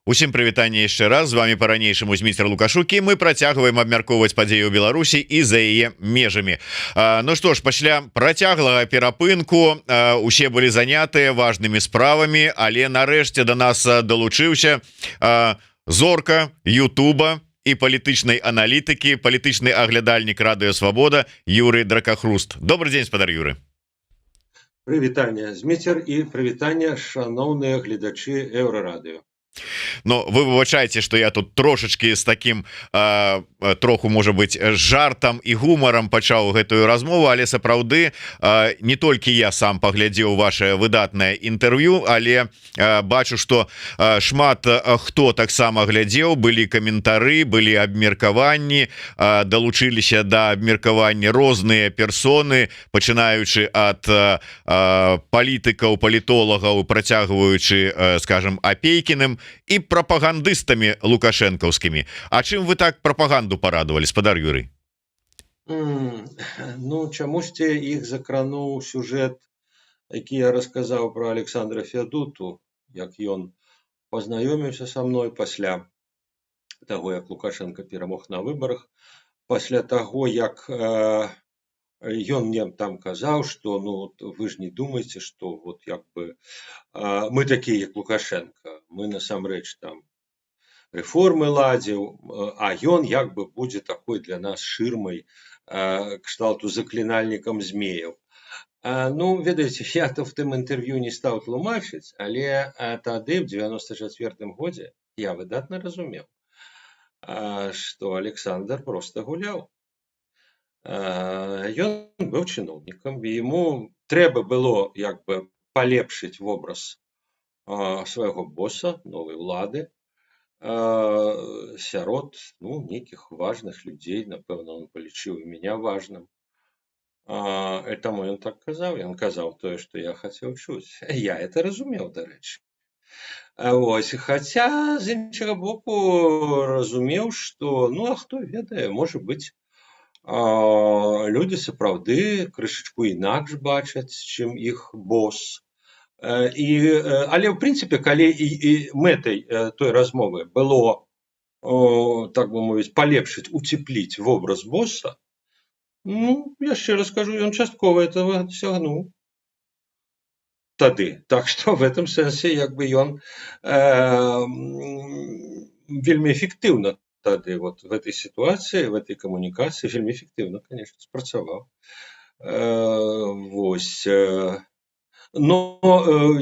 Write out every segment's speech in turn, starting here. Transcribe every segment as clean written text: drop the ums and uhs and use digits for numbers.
Усім прывітанне яшчэ раз, з вами по-ранейшаму Зміцер Лукашукі. Мы працягваем абмяркоўваць падзеі ў Беларусі і за яе межамі. Ну што ж, пасля працяглага перапынку усе былі занятыя важнымі справамі, але нарэшце да нас далучыўся зорка Ютуба і палітычнай аналітыкі, палітычны аглядальнік Радыё Свабода Юрый Дракахруст. Добрый дзень, спадар Юры. Прывітанне, Зміцер, і прывітанне, шаноўныя гледачы Еўрарадыё. Но вы выбачаеце, что я тут трошечки с таким троху, можа быть, жартам і гумарам пачаў гэтую размову, але сапраўды не толькі я сам паглядзеў ваше выдатнае інтэрв'ю, але бачу, что шмат хто таксама глядзеў, былі каментары, былі абмеркаванні, далучыліся да абмеркавання розныя персоны, пачынаючы ад палітыкаў, палітолагаў, працягваючы, скажем, Апейкіным, і прапагандыстамі лукашэнкаўскімі. А чым вы так прапаганду парадавалі, спадар Юрый? Ну, чамусьці іх закрануў сюжэт, які я расказаў пра Александра Фядуту, як ён пазнаёміўся са мной пасля таго, як Лукашенко перамог на выбарах, пасля таго, як ён мне там казаў, што ну вы ж не думаеце, што вот як бы мы такія, як Лукашенко, мы насамрэч там рэформы ладзіў, а ён як бы будзе такой для нас шырмай, кшталту заклінальнікам змеяў. Ну, ведаеце, я-то в тым інтэрв'ю не стаў тлумачыць, але тады, в 94-м годзе, я выдатна разумеў, што Александр проста гуляў. Ён быў чыноўнікам, і яму трэба было як бы палепшыць вобраз свайго боса, новай улады, сярод нейкіх важных людзей, напэўна, он палічыў і меня важным. І таму ён так казаў, ён казаў тое, што я хацеў чуць. Я это разумеў, дарэчы. Вось, хаця, з іншага боку, разумеў, што, ну, а хто ведае, можа быць, людзі сапраўды крышачку інакш бачаць, чым іх бос. Але, ў прынцыпе, калі і мэтай той размовы было, так бы мовіць, палепшыць, уцепліць вобраз боса, ну, яшчэ раз кажу, ён часткова этого дасягнуў тады. Так што в этом сэнсе, як бы ён вельмі эфектыўна тады вот в этой ситуации, в этой коммуникации вельмі эффективно, конечно, спрацаваў. Вось. Но,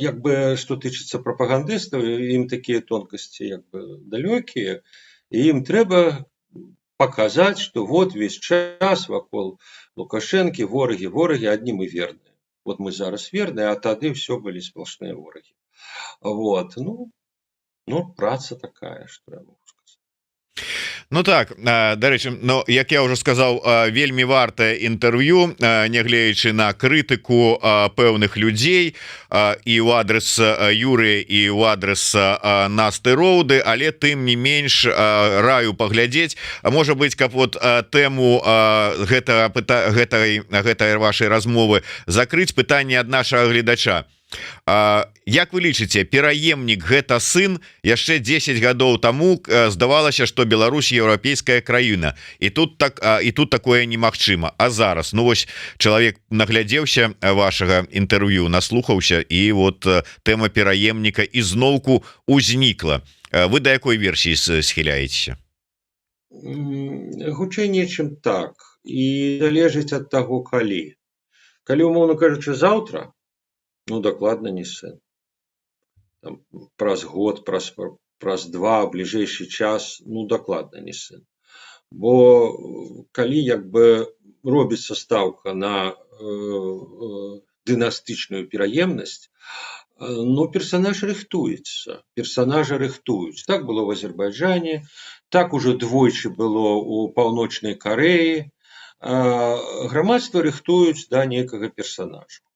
як бы, што тычыцца прапагандыстаў, ім такія тонкасці, як бы, далёкія, і ім трэба паказаць, што вот весь час вакол Лукашэнкі ворагі, адні мы верныя. Вот мы зараз верныя, а тады ўсё былі сплошныя ворагі. Вот. Ну, праца такая, што я могу сказаць. Ну так, дарэчы, но як я ўжо сказаў, вельмі вартае інтэрв'ю, нягледзячы на крытыку пэўных людзей і ў адрес Юрыя і ў адрес Насты Роўды, але тым не менш раю паглядзець. Можа быць, каб вот тэму гэтай вашай размовы закрыць, пытанне ад нашага гледача. Як вы лічыце, пераемнік гэта сын? Яшчэ 10 гадоў таму здавалася, што Беларусь еўрапейская краіна, і тут такое немагчыма. А зараз, ну вось, чалавек наглядзеўся вашага інтэрв'ю, наслухаўся, і вот тэма пераемніка ізноўку узнікла. Вы да якой версіі схіляецеся? Хутчэй нечым так, і залежыць ад таго, калі. Калі, умоўна кажучы, заўтра, ну, дакладна не сын. Там, праз год, праз два, бліжэйшы час, ну, дакладна не сын. Бо калі, як бы, робіцца стаўка на дынастычную пераемнасць, ну, персанаж рыхтуецца, персанажа рыхтуюць. Так было в Азербайджане, так ужо двойчы было ў Паўночнай Карэі. Грамадства рыхтуюць да нейкага персанажа.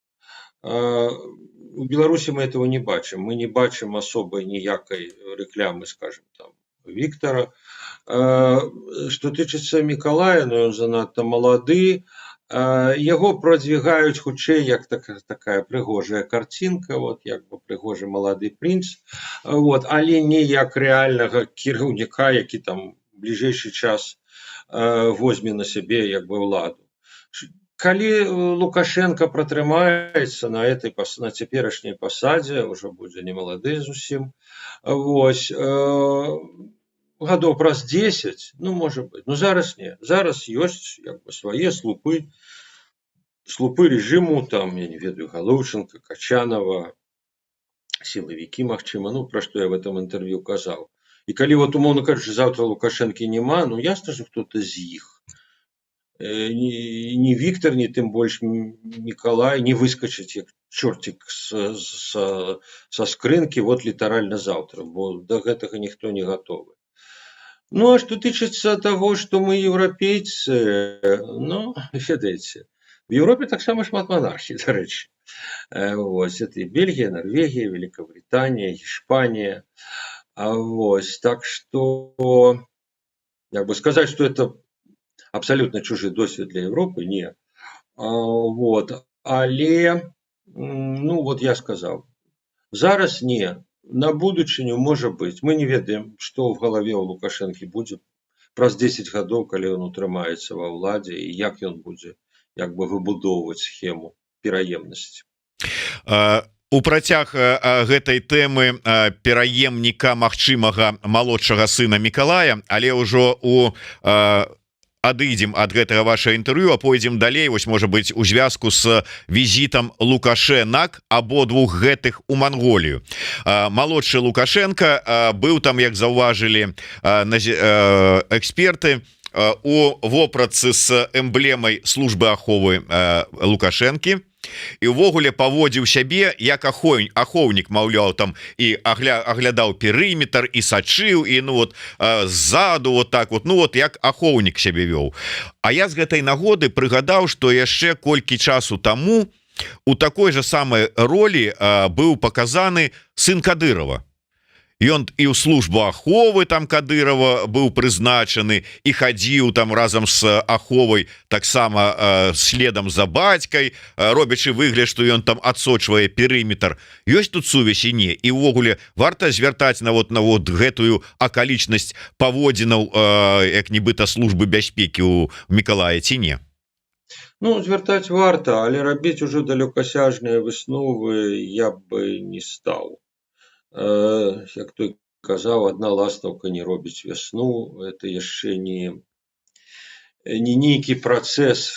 У Беларусі мы этого не бачым. Мы не бачым асобай ніякай рэклямы, скажем, там, Віктара. Што тычыцца Мікалая, ну, ён занадта малады, Яго прадвігаюць хутчэй як такая прыгожая карцінка, вот як бы прыгожы малады прынц, вот, але не як рэальнага кіраўніка, які там бліжэйшы час возьме на сябе як бы ўладу. Калі Лукашенко пратрымаецца на цяперашняй пасадзе, ўжо будзе не малады зусім, вось, гадоў праз 10, ну, можа быць, ну, зараз не. Зараз ёсць як бы свае слупы рэжыму, там, я не ведаю, Галушченка, Качанова, сілавікі, магчыма, ну, пра што я в этом інтэрв'ю казаў. І калі, вот, умоўна кажучы, заўтра Лукашэнкі няма, ну, ясна, што хто-то з іх. Ні Віктор, ні тым больш Мікалай не выскачыць як чорцік са скрынкі вот літаральна заўтра, бо да гэтага ніхто не гатовы. Ну, а што тычыцца таго, што мы еўрапейцы, ну, ведаеце, в Еўропе таксама шмат монархій, дарэчы. Вось, это і Бельгія, Норвегія, Великобританія, Іспанія. Вось, так што, як бы сказаць, што это абсолютно чужий досвід для Європи, ні. Вот. Але, ну, вот я сказав, зараз ні. На будучыню можа быць. Мы не ведаем, што в галаве у Лукашэнкі будзе праз 10 гадоў, калі ён утрымаецца ва ўладзе, і як ён будзе як бы выбудоўваць схему пераемнасці. У працяг гэтай тэмы пераемніка магчымага малодшага сына Мікалая, але ўжо у адыдзем ад гэтага ваша інтэрв'ю, а пойдзем далей, вось можа быць у звязку з візітам Лукашэнак абодвух гэтых у Манголію. Малодшы Лукашенко быў там, як заўважылі эксперты, у вопратцы з эмблемай службы аховы Лукашэнкі, і ўвогуле паводзіў сябе як ахоўнік, маўляў, там і аглядаў перыметр і сачыў, і ну вот ззаду вот так вот, ну вот як ахоўнік сябе вёў. А я з гэтай нагоды прыгадаў, што яшчэ колькі часу таму у такой жа самай ролі быў паказаны сын Кадырова. Ён і ў службу аховы там Кадырова быў прызначаны і хадзіў там разам з аховай таксама следам за бацькай, робячы выгляд, што ён там адсочвае перыметр. Ёсць тут сувязь і не? І ўвогуле варта звяртаць на вот гэтую акалічнасць паводзінаў як нібыта службы бяспекі ў Мікалая ці не? Ну, звяртаць варта, але рабіць ужо далёкасяжныя высновы я бы не стаў. Як той казаў, одна ластаўка не робіць вясну, это яшчэ не нейкі працэс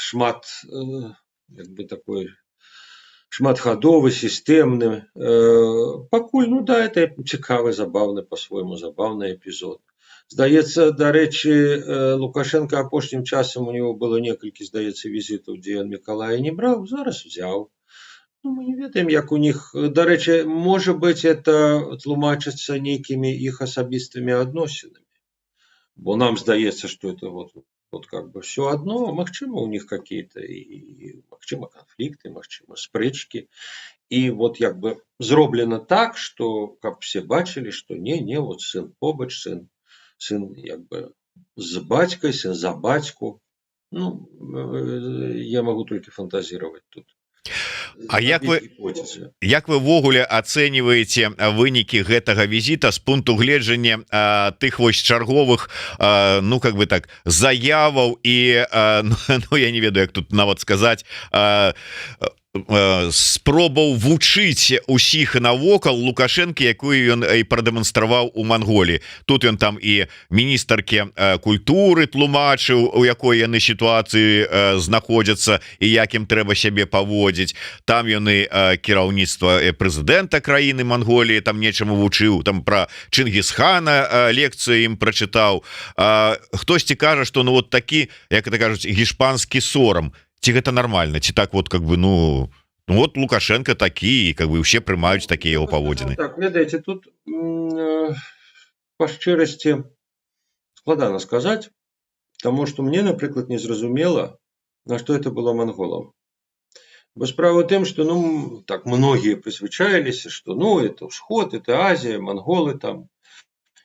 шматгадовы, сістэмны. Пакуль, ну да, это цікавы, забаўны, па-свойму забаўны эпізод. Здаецца, дарэчы, Лукашенко апошнім часам у него было некалькі, здаецца, візітаў, дзе ён Мікалая не браў, зараз взяў. Ну, мы не ведаем, як у них, дарэчы, можа быць, это тлумачыцца нейкімі іх асабістымі адносінамі. Бо нам здаецца, што это вот как бы все одно, магчыма, у них какие-то, і магчыма, канфлікты, магчыма, спрэчкі. І вот як бы зроблена так, што каб все бачылі, што не, вот сын побач, сын як бы з бацькай, сын за бацьку. Ну, я магу толькі фантазіраваць тут. А як вы ввогуле ацэньваеце вынікі гэтага візіта з пункту гледжання тых вось чарговых, ну как бы так, заяваў і, ну я не ведаю, як тут нават сказаць, спробаў вучыць усіх навокал Лукашэнкі, якую ён і прадэманстраваў у Манголіі. Тут ён там і міністарке культуры тлумачыў, у якой яны сітуацыі знаходзяцца і як ім трэба сябе паводзіць. Там ён і кіраўніцтва прэзідэнта краіны Манголіі там нечаму вучыў, там пра Чынгісхана лекцыю ім прачытаў. Хтосьці кажа, што ну вот такі, як это кажуць, гішпанскі сорам. Ці гэта нормально, ці так вот как бы, ну вот Лукашенко такі, как бы усе прымаюць такія яго паводзіны. Так, ведаеце, тут па шчырасці складана сказаць, таму што мне, напрыклад, незразумела, на што это было манголам. Бо справа ў тым, што ну так многія прызвычаіліся, што ну это ўсход, это Азія, манголы там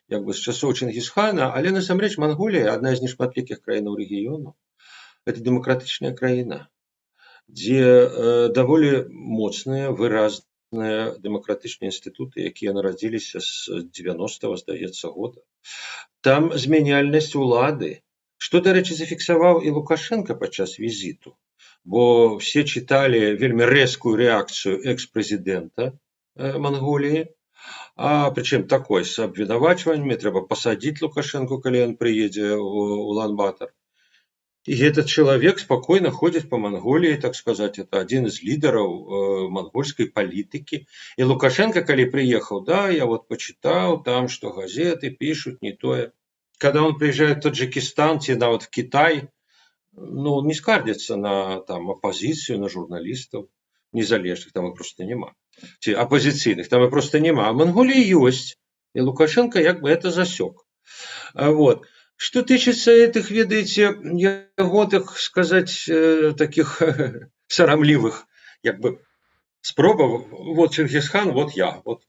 як бы з часоў Чынгісхана, але насамрэч Манголія адна з нешматлікіх краінаў рэгіёну. Это демократичная краіна. дзе даволі моцныя, выразныя дэмакратычныя інстытуты, якія нарадзіліся з 90-го, здаецца, года. Там змяняльнасць улады, што, дарэчы, зафіксаваў і Лукашенко падчас візіту, бо все чыталі вельмі рэзкую рэакцыю экс-прэзідэнта Манголіі, а прычым такой з абвінавачваннямі, трэба пасадзіць Лукашенко, калі ён прыедзе ў Улан-Батар. И этот человек спокойно ходит по Монголии, так сказать, это один из лидеров монгольской политики. И Лукашенко, когда приехал, да, я вот почитал там, что газеты пишут, не то. Когда он приезжает в Таджикистан, вот в Китай, ну, он не скардится на там, оппозицию, на журналистов незалежных, там их просто нема. Оппозиционных, там их просто нема. А в Монголии есть. И Лукашенко как бы это засек. Вот. Что тычыцца этих, ведаеце, яго, так сказать, таких сарамлівых, як бы, спробаў, вот Чингисхан, вот я, вот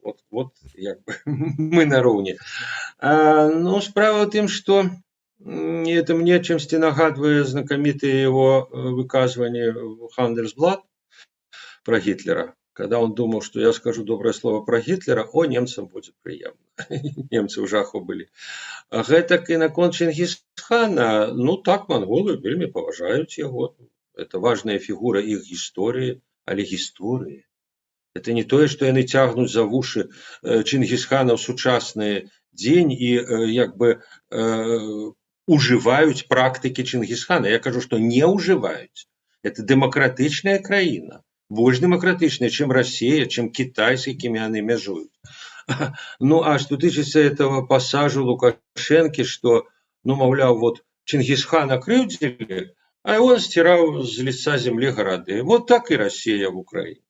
як бы, мы нароўні. Но справа в тым, что это мне чимсьці нагадвае знакомитые его выказывания в Handelsblatt про Гитлера. Когда он думал, что я скажу доброе слово про Гитлера, о, немцам будет приемно. Немцы ў жаху былі. А гэтак і наконт Чингисхана, ну так, монголы вельмі паважаюць яго. Это важная фігура іх гісторыі, але гісторыі. Это не тое, што яны цягнуць за вушы Чингисхана ў сучасны дзень і як бы ужываюць практыкі Чингисхана. Я кажу, што не ужываюць. Это дэмакратычная краіна. Больш дэмакратычная, чым Россия, чым Китай, с якімі яны мяжуюць. Ну, а что тычыцца этого пассажу Лукашенко, что, ну, маўляў, вот Чингисхана крыўдзілі, а он стирал с лица земли города. Вот так и Россия в Украине.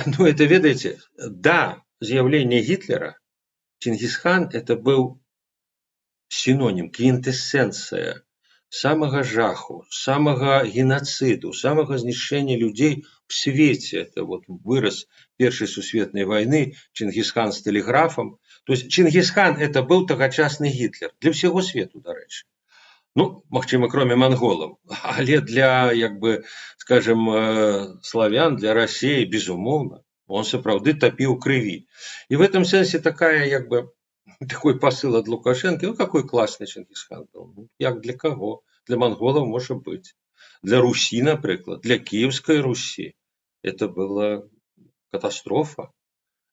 Ну, это, ведаете, да, заявление Гитлера, Чингисхан это был синоним, квинтэссенция самого жаху, самого геноциду, самого знішчэння людей в свете. Это вот вырос Первой сусветной войны, Чингисхан с телеграфом. То есть Чингисхан это был тогочасный Гитлер. Для всего свету, дарэчы. Ну, магчыма, кроме монголов. Але для, як бы, скажем, славян, для России, безумовно, он сапраўды топил крыві. И в этом senсе такая, як бы, такой посыл от Лукашенко, ну какой классный Чингисхан был. Ну, як для кого? Для монголов может быть. Для Руси, например, для Киевской Руси. Это была катастрофа.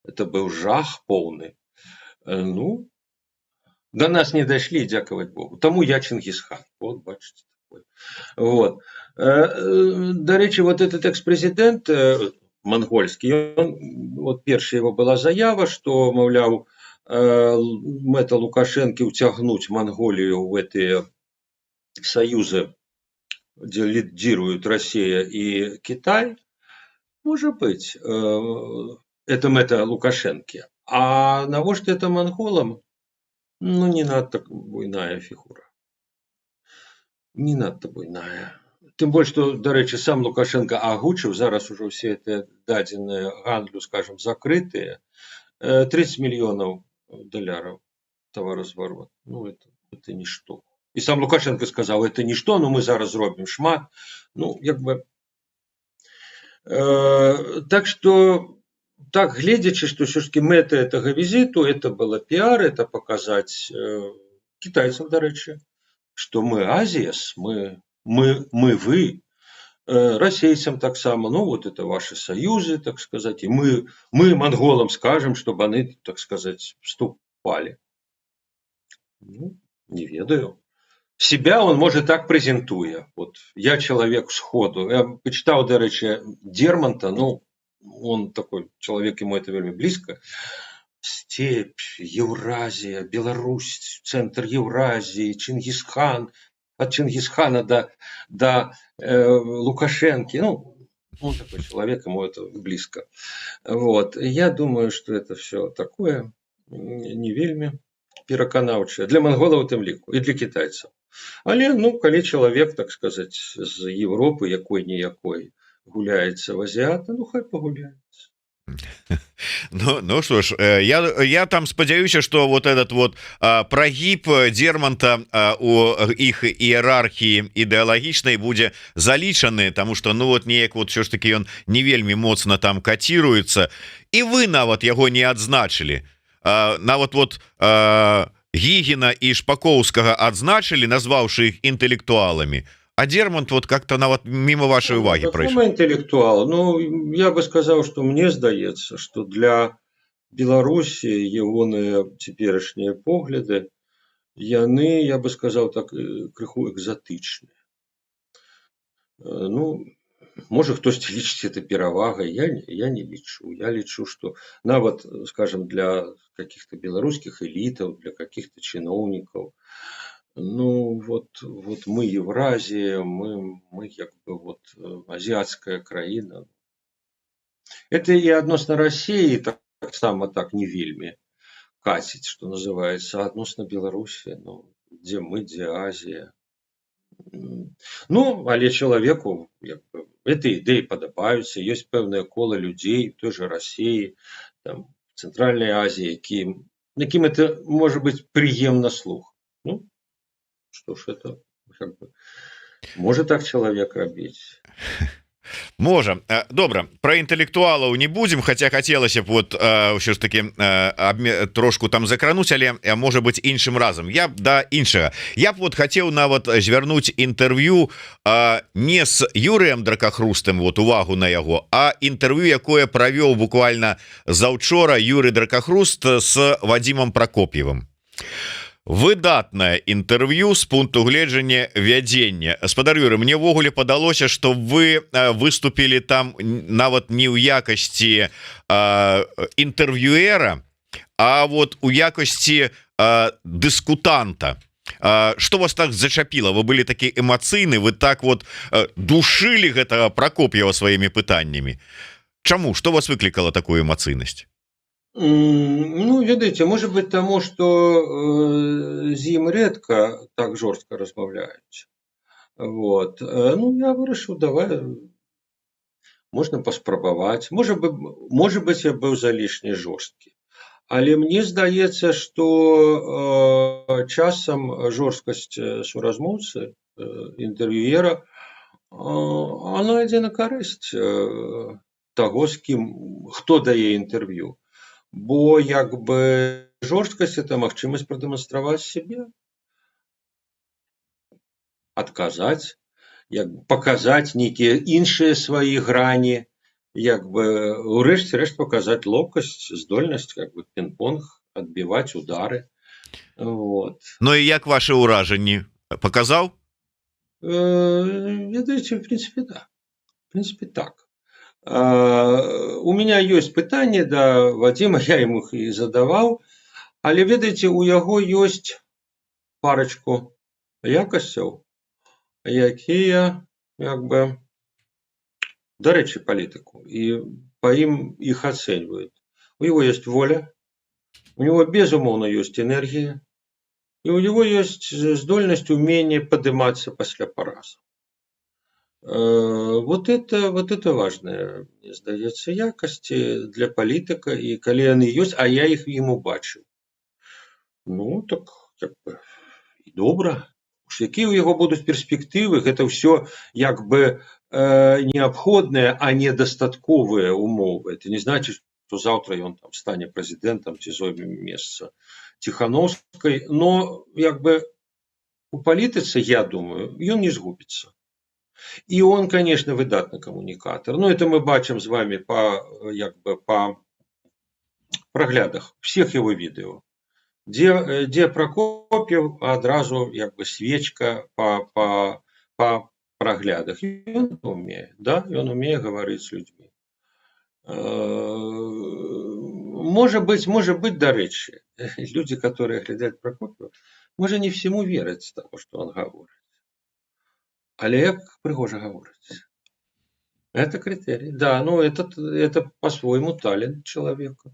Это был жах полный. Ну, до нас не дошли, дякаваць Богу. Тому я Чингисхан. Вот, бачите. Такой. Вот. Дарэчы, вот этот экс-президент монгольский, он, вот первая его была заява, что, маўляў, это Лукашенко утягнуть Монголию в эти союзы, где лидируют Россия и Китай, может быть, это Лукашенко. А навошта это монголам? Ну, не надто буйная фігура. Не надто буйная. Тым больш, што, дарэчы, сам Лукашенко агучыў, зараз ужо все это дадзеныя гандлю, скажем, закрытыя, 30 миллионов долларов товарозварот. Ну, это ничто. И сам Лукашенко сказал, это ничто, но мы зараз зробім шмат. Ну, як бы... Так что, так, глядячи, что все-таки мета этого визиту, это было пиар, это показать китайцам, дарэчы, что мы Азиас, мы вы, российцам так само, ну вот это ваши союзы, так сказать, и мы монголам скажем, чтобы они, так сказать, вступали. Ну, не ведаю. Себя он, может, так презентуя. Вот я человек сходу. Я почитал, дарэчы, Дермонта, ну, он такой человек, ему это вельмі близко. Степь, Евразия, Беларусь, центр Евразии, Чингисхан, от Чингисхана до Лукашенко. Ну, он такой человек, ему это близко. Вот. Я думаю, что это все такое не вельмі пераканаўчае. Для монголов тым ліку і для китайцаў. Але, ну, калі чалавек, так сказать, з Европы якой-ніякой гуляецца в азіата, ну, хай пагуляецца. Ну что ж, я там спадзяюся, что вот этот вот прогиб Дермонта у іх іерархіі ідэалагічнай будзе залічаны, тому что ну вот неяк вот все ж таки ён не вельмі моцна там каціруецца, і вы нават яго не адзначылі. Нават вот Гігіна і Шпакоўскага адзначылі, назваўшы іх інтэлектуаламі, а Дермонт вот как-то нават мимо вашей уваги пройшоў. Интеллектуал. Ну, я бы сказал, что мне здаецца, что для Беларусі ягоныя цяперашнія погляды, яны, я бы сказал так, крыху экзотычныя. Ну, можа хтосьці лічыць это перавагай, я не лічу. Я лічу, что нават, скажем, для каких-то белорусских элитов, для каких-то чиновников, ну вот мы Евразия, мы как бы вот азиатская краіна. Это и адносна России таксама так не вельмі каціць, что называется, адносна Беларусі, ну, где мы, где Азия. Ну, але человеку як бы, эти идеи падабаюцца, есть пэўнае кола людзей в той же России, там, в Центральной Азии, якім это может быть прыемна слух. Ну, что ж, это как бы, может так человек рабіць. Можа. Добра, про інтэлектуалаў не будзем, хотя хацелася б вот ўсё ж таки трошку там закрануць, але можа быть іншым разам. Я б да іншага. Я б вот хацеў нават звярнуць інтэрв'ю не з Юрыем Дракахрустым, вот увагу на яго, а інтэрв'ю, якое правёў буквально заўчора Юрый Дракахруст с Вадзімам Пракоп'евым. Выдатнае інтэрв'ю з пункту гледжання вядзення. Спадар Юры, мне ўвогуле падалося, што вы выступілі там нават не ў якасці інтэрв'юэра, а вот у якасці дыскутанта. Што вас так зачапіла? Вы былі такі эмацыйны, вы так вот душылі гэтага Пракоп'ева сваімі пытаннямі. Чаму? Што вас выклікала такую эмацыйнасць? Ну, ведаеце, может быть тому, что з ім редко так жорстко размаўляюць. Вот. Ну, я вырашыў, давай, можно паспрабаваць. Может быть, я быў залішне жорсткі. Але мне здаецца, что часам жорсткасць суразмоўцы, інтэрв'юера, она ідзе на карысць таго, з кім, хто дае інтэрв'ю. Бо як бы жорсткасць это магчымасць прадэманстраваць сябе, адказаць, як бы паказаць нейкія іншыя свае грані, як бы урэшце рэшт паказаць лоўкасць, здольнасць, как бы пінг-понг, адбіваць удары. Вот. Ну і як ваши ўражанні? Паказаў? Ведаеце, в принципе, да. В принципе, так. У меня есть пытанне да Вадзіма, я ему их и задавал, але ведаеце, у яго есть парочку якасцяў, якія як бы, дарэчы, палітыку, и по им их оценивают. У него есть воля, у него безумоўно есть энергия, и у него есть здольнасць, умение подниматься после пораза. Вот это важное, мне здаецца, якасці для палітыка, і калі яны ёсць, а я іх ему бачыў. Ну, так, как бы, і добра. Уж якія ў яго будуць перспектывы, гэта ўсё, як бы, неабходныя, а не дастатковыя умовы. Это не значит, что завтра ён там стане прэзідэнтам ці зойме месца Ціхановскай, но, як бы, у палітыцы, я думаю, ён не згубіцца. И он, конечно, выдатный коммуникатор. Но это мы бачим с вами по проглядах всех его видео. Где Прокопьев, одразу как бы свечка по проглядах. И он умеет, да, и он умеет говорить с людьми. Может быть, до речи, люди, которые глядят Прокопьева, может не всему верить того, что он говорит. Але як прыгожа гаворыць. Это критерий. Да, ну это по-своему талент человека.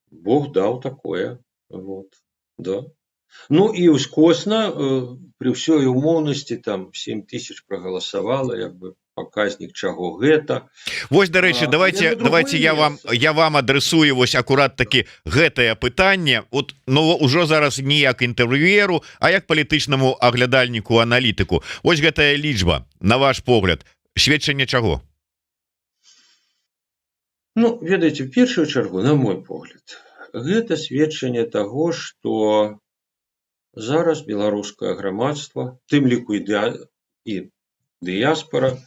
Бог дал такое. Вот. Да. Ну і ўскосна при ўсёй умоўнасці там 7000 прагаласавала, як бы паказнік чаго гэта. Вось, дарэчы, Але на давайте другое я вам адресую вось акурат таки гэтае пытанне. Вот, ну ўжо зараз не як інтэрв'еру, а як палітычнаму аглядальніку, аналітыку. Вось гэтая лічба, на ваш погляд, сведчанне чаго? Ну, ведаеце, в першую чаргу, на мой погляд, гэта сведчанне таго, што зараз беларускае грамадства, тым ліку і дыяспара,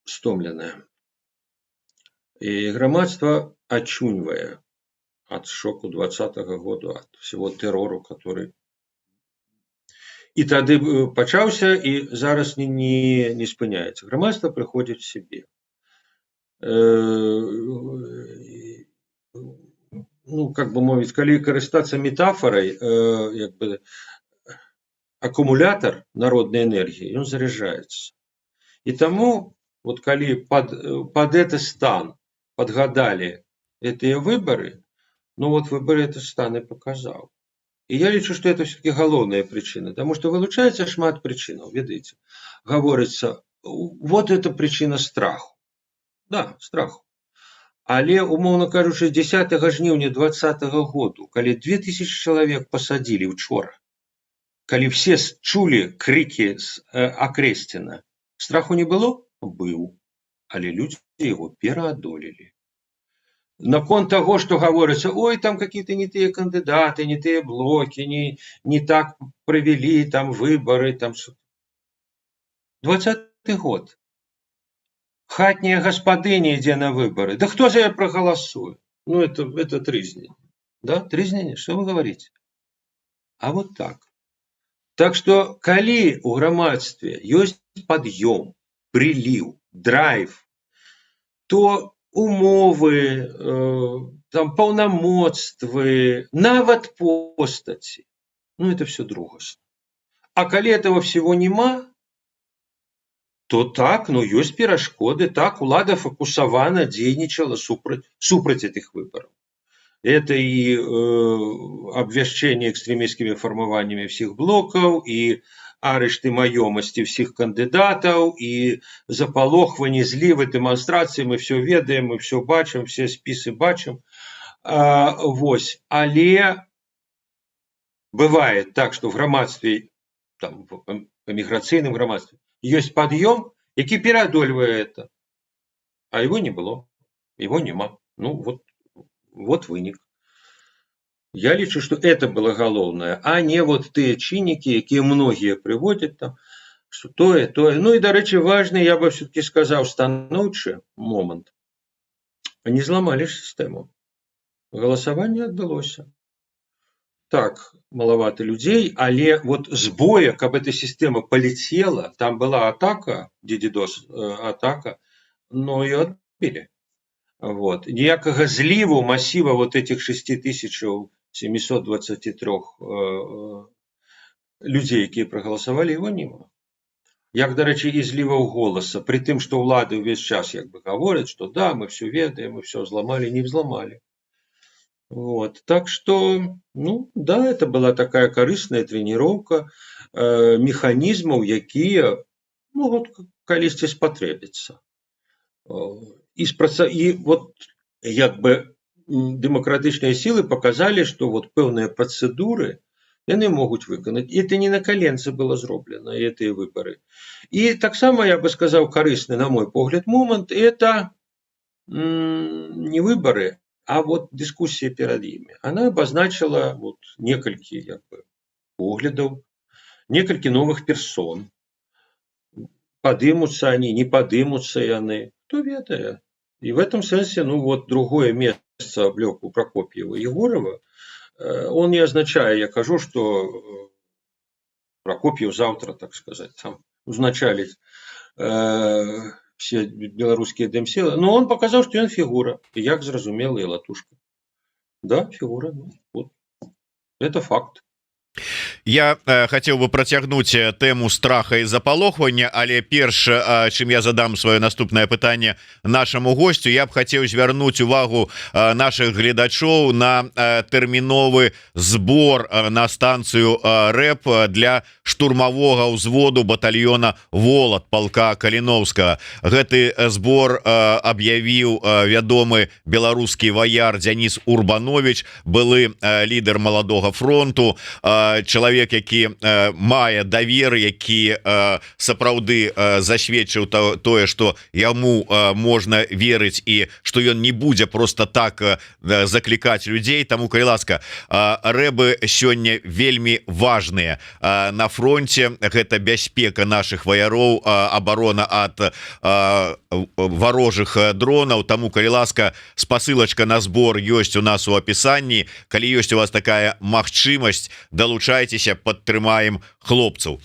стомленае. І грамадства ачуньвае ад шоку 20-го году, ад всего тэрору, который і тады пачаўся, і зараз не спыняецца. Грамадства прыходзіць в сябе. Ну, как бы мовіць, калі карыстацца метафорай, як бы акумулятор народной энергии, он заряжается. И тому, вот коли под этот стан подгадали эти выборы, ну вот выборы этот стан и показал. И я лічу, что это все-таки головная причина, потому что вылучается шмат причинаў, ведаеце. Говорится, вот это причина страху. Да, страху. Але, умоўна кажучы, 10 жніўня 20-го году, калі 2000 чалавек посадили учора, калі все чулі крики з Акрэсціна, страху не было? Быў. Але людзі его пераадолелі. Наконт того, что говорится, ой, там какие-то не те кандидаты, не те блоки, не так провели там выборы, там 20-й год. Хатняя господыня ідзе на выборы. Да кто за это проголосует? Ну, это трызнень. Да, трызнень? Что вы говорите? А вот так. Так что, калі у грамадстве ёсць пад'ём, прыліў, драйв, то умовы, там, паўнамоцтвы, нават постаці, ну, это все другасна. А калі этого всего нема, то так, ну, ёсць перашкоды, так, улада фокусавана дзейнічала супраць этих выборов. Это и обвяшчение экстремистскими формированиями всех блоков, и арышты маёмасти всех кандидатов, и заполохванне, зливы, демонстрации. Мы все ведаем, мы все бачим, все списы бачим. Вось. Але бывает так, что в грамадстве, там, в эміграцыйным грамадстве, есть подъем, які пераадольвае это. А его не было. Его нема. Ну, вот вынік. Я лічу, что это было галоўнае, а не вот тыя чыннікі, якія многія прыводзяць там, что тое. Ну и, дарэчы, важны, я бы все-таки сказал, станоўчы момант. Не зламалі сістэму. Галасаванне адбылося. Так, маловато людей, але вот сбоя, каб эта система полетела, там была атака, DDoS атака, но ее отбили. Вот. Ніякага зливу массива вот этих 6723 людей, якія проголосовали, его нема. Як, дарэчы, і зливаў голоса, при тым, что улады увесь час як бы говорят, что да, мы все ведаем, мы все взломали, не взломали. Вот. Так что, ну, да, это была такая корыстная тренировка механизмов, якія могут калісьці спатрэбіцца. И вот як бы демократичные силы показали, что вот пэўныя процедуры яны могуць выканаць. И это не на коленце было зроблено, эти выборы. И так само, я бы сказал, корыстный, на мой погляд, момент, это не выборы, а вот дискуссия перед ими. Она обозначила вот некалькі як бы поглядаў, некалькі новых персон. Падымуцца они, не падымуцца яны, кто ведае. И в этом смысле, ну вот другое место облёк у Прокопьева и Егорова, он не означает, я кажу, что Прокопьев завтра, так сказать, там узначалить все белорусские демсилы, но он показал, что он фигура, и як зразумела и латушка. Да, фигура, ну, вот. Это факт. Я хотел бы працягнуць тэму страха і запалохвання, але перш чым я задам сваё наступнае пытанне нашаму гостю, я б хацеў звярнуць увагу наших гледачоў на тэрміновы збор на станцыю рэп для штурмавога ўзводу батальёна Волат палка Каліновскага. Гэты збор аб'явіў вядомы беларускі ваяр Дзяніс Урбанович, былы лідар маладога фронту, чалавек, які мае давер, які сапраўды засведчыў тое, што яму можна верыць і што ён не будзе просто так заклікаць людзей. Таму, калі ласка, рэбы сёння вельмі важныя на фронте. Гэта бяспека наших ваяроў, абарона ад варожых дронаў. Таму, калі ласка, спасылачка на збор ёсць у нас у апісанні. Калі ёсць у вас такая магчымасць, далучайцеся, падтрымаем хлопцаў.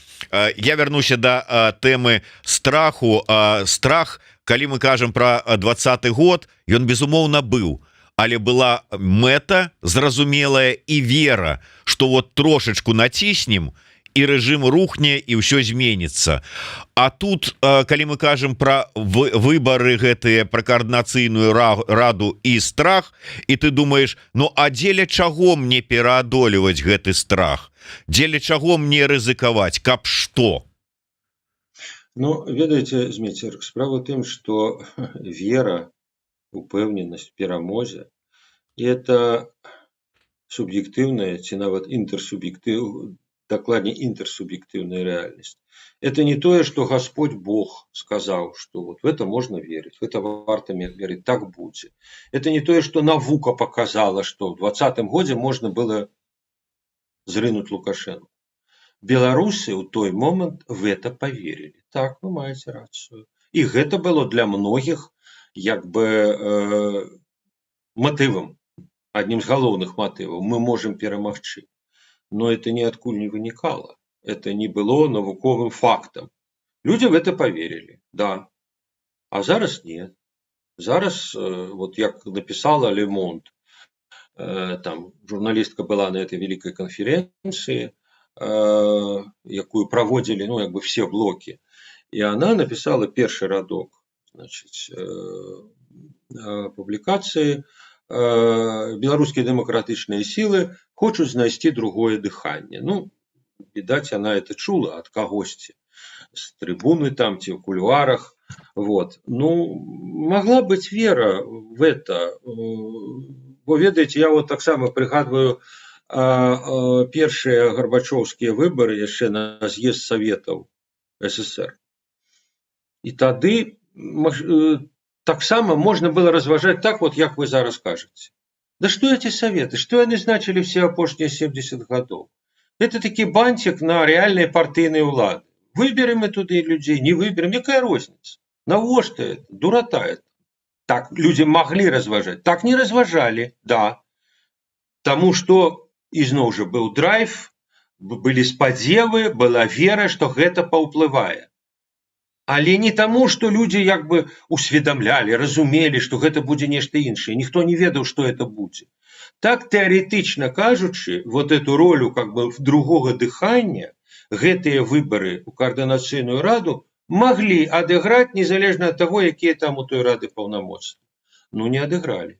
Я вярнуся да тэмы страху. Страх, калі мы кажам пра 20-й год, ён безумоўна быў, але была мэта зразумелая і вера, што вот трошечку націснем і рэжым рухне і ўсё зменіцца. А тут, калі мы кажам пра выбары гэтыя, пра каардынацыйную раду і страх, і ты думаеш, ну а дзеля чаго мне пераадолеваць гэты страх? Дзеля чаго мне рызыкаваць? Каб што? Ну, ведаеце, Зміцер, справа ў тым, што вера, упэўненасць, перамозе – это суб'ектыўная ці нават дакладней інтэрсуб'ектыўная рэальнасць. Это не тое, што Господь Бог сказаў, што вот в это можна верыць, в это варта верыць, так будзе. Это не тое, што навука показала, што ў 20-м годзе можна было зрынуць Лукашенко. Беларусы ў той момант в это поверили. Так, вы маеце рацыю. І гэта было для многіх як бы матывам, аднім з галоўных матываў. Мы можем перамагчы. Но это ниоткуль не вынікала. Это не было навуковым фактом. Люди в это поверили, да. А зараз нет. Зараз, вот як написала Le Monde, там журналістка была на этой великой конференции, якую проводили, ну, як бы все блоки. И она написала першы радок, значит, публикации. Беларускія дэмакратычныя сілы хочуць знайсці другое дыханне. Ну, відаць, она это чула ад кагосьці з трыбуны там ці ў кулуарах. Вот. Ну, могла быть вера в это. Бо, ведаеце, я вот таксама прыгадваю першыя гарбачоўскія выбары яшчэ на з'езд Саветаў СССР. І тады таксама можно было разважаць так, вот як вы зараз кажаце. Да что эти советы? Что они значили все апошние 70 годов? Это таки бантик на реальные партийные улады. Выберем мы туды людей, не выберем. Какая розница? Навошта это? Дурота это. Так люди могли разважать. Так не разважали, да. Тому что изноў жа был драйв, были спадзевы, была вера, что гэта паўплывае. Але не таму, што людзі як бы усведамлялі, разумелі, што гэта будзе нешта іншае. Ніхто не ведаў, што это будзе. Так, тэарэтычна кажучы, вот эту ролю как бы другога дыхання гэтыя выбары ў каардынацыйную раду маглі адыграць незалежна ад таго, якія там у той рады паўнамоцтвы. Ну, не адыгралі.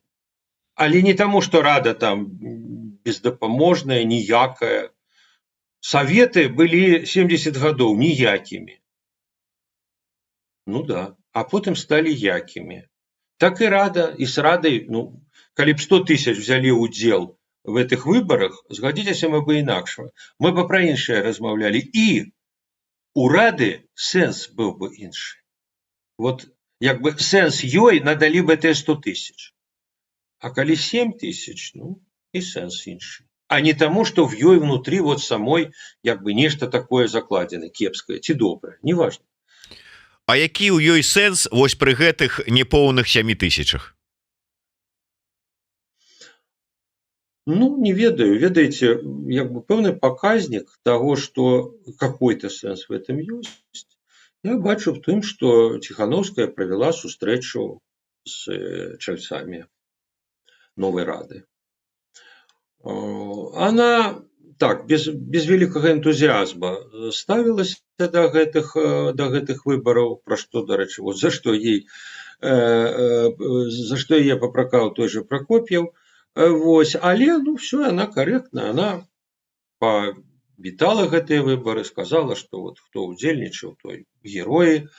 Але не таму, што рада там бездапаможная, ніякая. Саветы былі 70 гадоў ніякімі. Ну да, а потом стали якими. Так и рада, и с радой, ну, калі б 100 тысяч взяли удел в этих выборах, згадзіцеся, мы бы інакш. Мы бы пра іншае размаўлялі. І у рады сэнс быў бы іншы. Вот, як бы сэнс ёй надалі бы те 100 тысяч. А калі 7 тысяч, ну, і сэнс іншы. А не таму, што в ёй внутри вот самой, як бы нешта такое закладзена, кепскае, ці добрае, неважно. А які ў ёй сэнс вось пры гэтых непоўных 7 тысячах? Ну, не ведаю. Ведаеце, як бы пэўны паказнік таго, што какой-то сэнс в этом ёсць. Я бачу в тым, што Ціхановская правяла сустрэчу з чальцамі новай рады. Она так, без вялікага энтузіазма ставілася да гэтых выбараў, пра што, дарэчы, вот за што яе папракаў той жа Пракоп'еў. Вось, але ну все, яна карэктна, яна павітала гэтыя выбары, сказала, што вот хто ўдзельнічаў, той героі,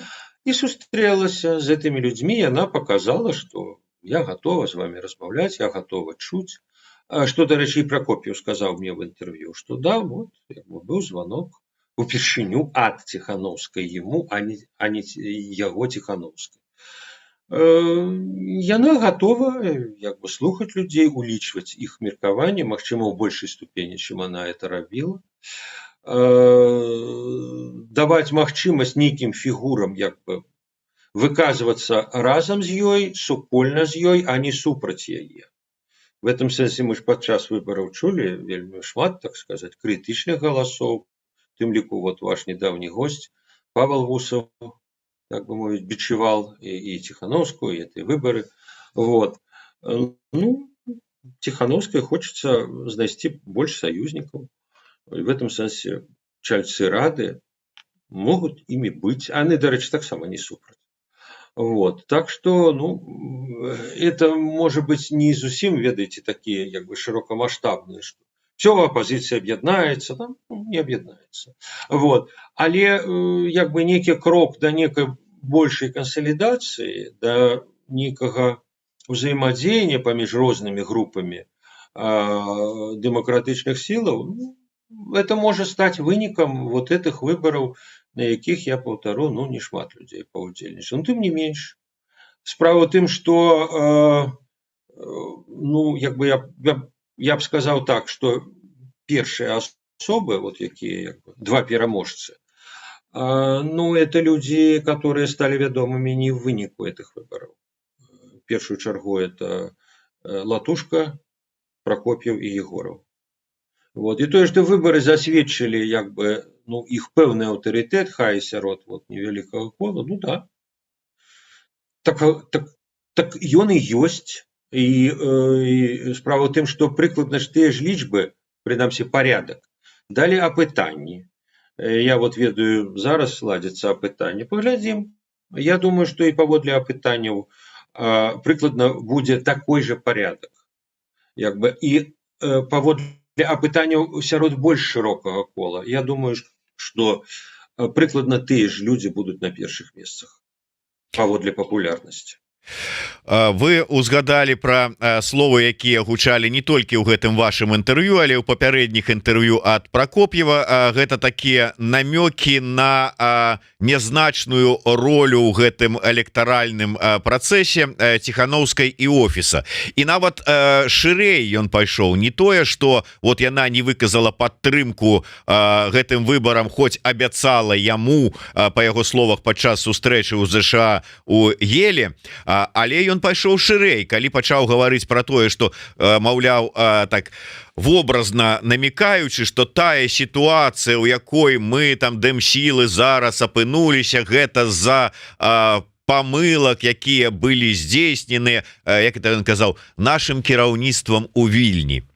і сустрэлася з гэтымі людзьмі, яна паказала, што я гатова з вамі размаўляць, я гатова чуць. Што, дарэчы, і Пракоп'еў сказаў мне в інтэрв'ю, што да, вот, быў званок упершыню ад Ціханаўскай яму, а не яго Ціханаўскай. Яна гатова слухаць людзей, улічваць іх меркаванне, магчыма, ў большай ступені, чым она это рабіла. Даваць магчымасць нейкім фігурам выказвацца разам з ёй, супольна з ёй, а не супраць яе. В этом сэнсе мы ж падчас выбараў чулі вельмі шмат, так сказаць, крытычных галасоў, тым ліку вот ваш недаўні госць Павел Гусаў, так бы мовіць, бичевал и Тихановскую, и эти выборы. Вот. Ну, Тихановской хочется знайсці больше союзников. И в этом сенсе чальцы рады могут ими быть. Они, дарэчы, таксама не супраць. Вот. Так что, ну, это может быть не зусім, ведаеце, такие широкомасштабные, что все, оппозиция об'яднаецца, там не об'яднаецца. Вот. Але нейкі крок да некай большай кансалідацыі, да нейкага ўзаемадзеяння паміж рознымі групамі дэмакратычных сілаў, это можа стаць вынікам вот этих выбараў, на якіх, я паўтару, ну, не шмат людзей паўдзельнічала. Тым не менш. Справа ў тым, што ну, я б сказаў так, што першыя асобы, вот якія два пераможцы, ну, это люди, которые стали вядомыми не в выніку этих выборов. В первую чергу это Латушка, Прокопьев и Егоров. Вот. И тое, што выборы засведчылі ну, іх пэўны аўтарытэт, хай сярод вот, невялікага кола, ну да. Так ён і ёсць. І справа ў тым, што прыкладна ж тыя ж лічбы, прынамсі парядак, далі апытанні. Я вот ведаю, зараз ладзіцца апытанне. Паглядзім. Я думаю, што і паводле апытанняў прыкладна будзе такой же парядак. І паводле апытанняў сярод больш шырокага кола. Я думаю, што прыкладна тыя ж людзі будуць на першых месцах паводле папулярнасці. Вы узгадалі пра словы, якія гучалі не толькі ў гэтым вашым інтэрв'ю, але ў папярэдніх інтэрв'ю ад Пракоп'ева. Гэта такія намёкі на нязначную ролю ў гэтым электаральным працэсе Ціханаўскай і офіса. І нават шырэй ён пайшоў. Не тое, што вот яна не выказала падтрымку гэтым выбарам, хоць абяцала яму, па яго словах, падчас сустрэчы ў ЗША у Еле, але ён пайшоў шырэй, калі пачаў гаварыць пра тое, што, маўляў, так вобразна намекаючы, што тая сітуацыя, у якой мы там дэмсілы зараз апынуліся, гэта з-за памылак, якія былі здзейснены, як это ён казаў, нашым кіраўніцтвам у Вільні.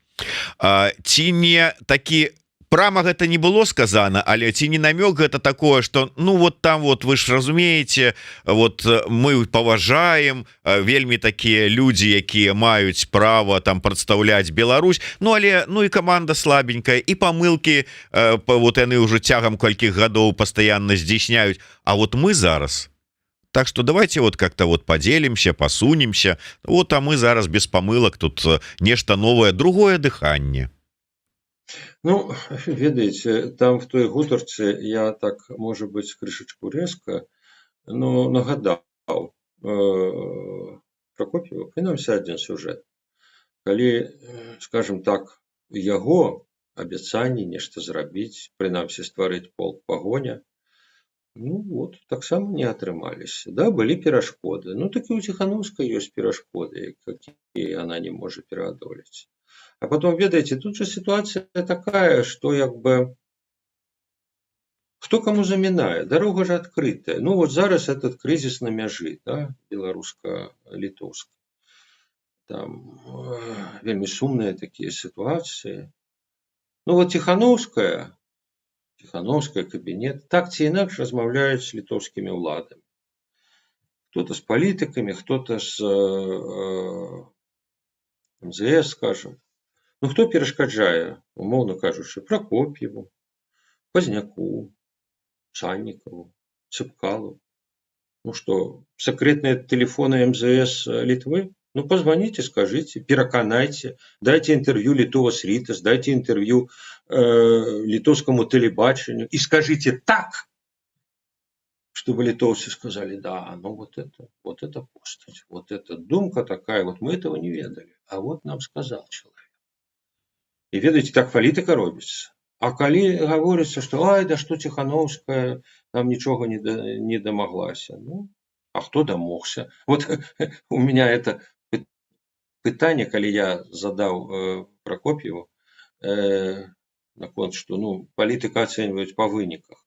Ці не такі прама гэта не было сказано, але ці не намёк гэта такое, што ну вот там вот вы ж разумееце, вот мы паважаем вельмі такія людзі, якія маюць права там прадстаўляць Беларусь, ну але ну і каманда слабенькая, і памылкі вот яны ўжо цягам колькіх гадоў пастаянна здзейсняюць, а вот мы зараз. Так что давайте вот как-то вот поделимся, посунемся, вот а мы зараз без памылак, тут нешта новое, другое дыханне. Ну, ведаеце, там в той гутарцы я так, можа быць, крышачку рэзка, но нагадаў Пракоп'еву, прынамсі адзін сюжэт. Калі, скажем так, яго абяцанні нешта зрабіць, прынамсі стварыць полк Пагоня, ну вот, таксама не атрымаліся. Да, былі перашкоды. Ну, так і ў Ціханаўскай ёсць перашкоды, якія яна не можа пераадолець. А потом, ведаете, тут же ситуация такая, что кто кому заминает, дорога же открытая. Ну вот зараз этот кризис на мяжи, да, белорусско-литовской. Там вельмі сумные такие ситуации. Ну вот Тихановская кабінет так ці інакш размаўляюць з літоўскімі ўладамі. Кто-то с политиками, кто-то с МЗС, скажем. Ну хто перашкаджае, умоўна кажучы, Прокоп'еву, Пазняку, Санникову, Цыпкалу? Ну что, секретные телефоны МЗС Литвы? Ну позвоните, скажите, пераканайте, дайте интервью Литовас Ритас, дайте интервью литовскому телебачению и скажите так, чтобы литовцы сказали, да, ну вот это постать, вот эта думка такая, вот мы этого не ведали, а вот нам сказал человек. И ведаеце, так палітыка робіцца. А калі гаворыцца, што ай, да што Тихановская там нічога не дамаглася. Ну, а хто дамогся? Вот у меня это пытанне, калі я задаў Прокоп'еву наконт, што ну, палітыка ацэньваюць па выніках.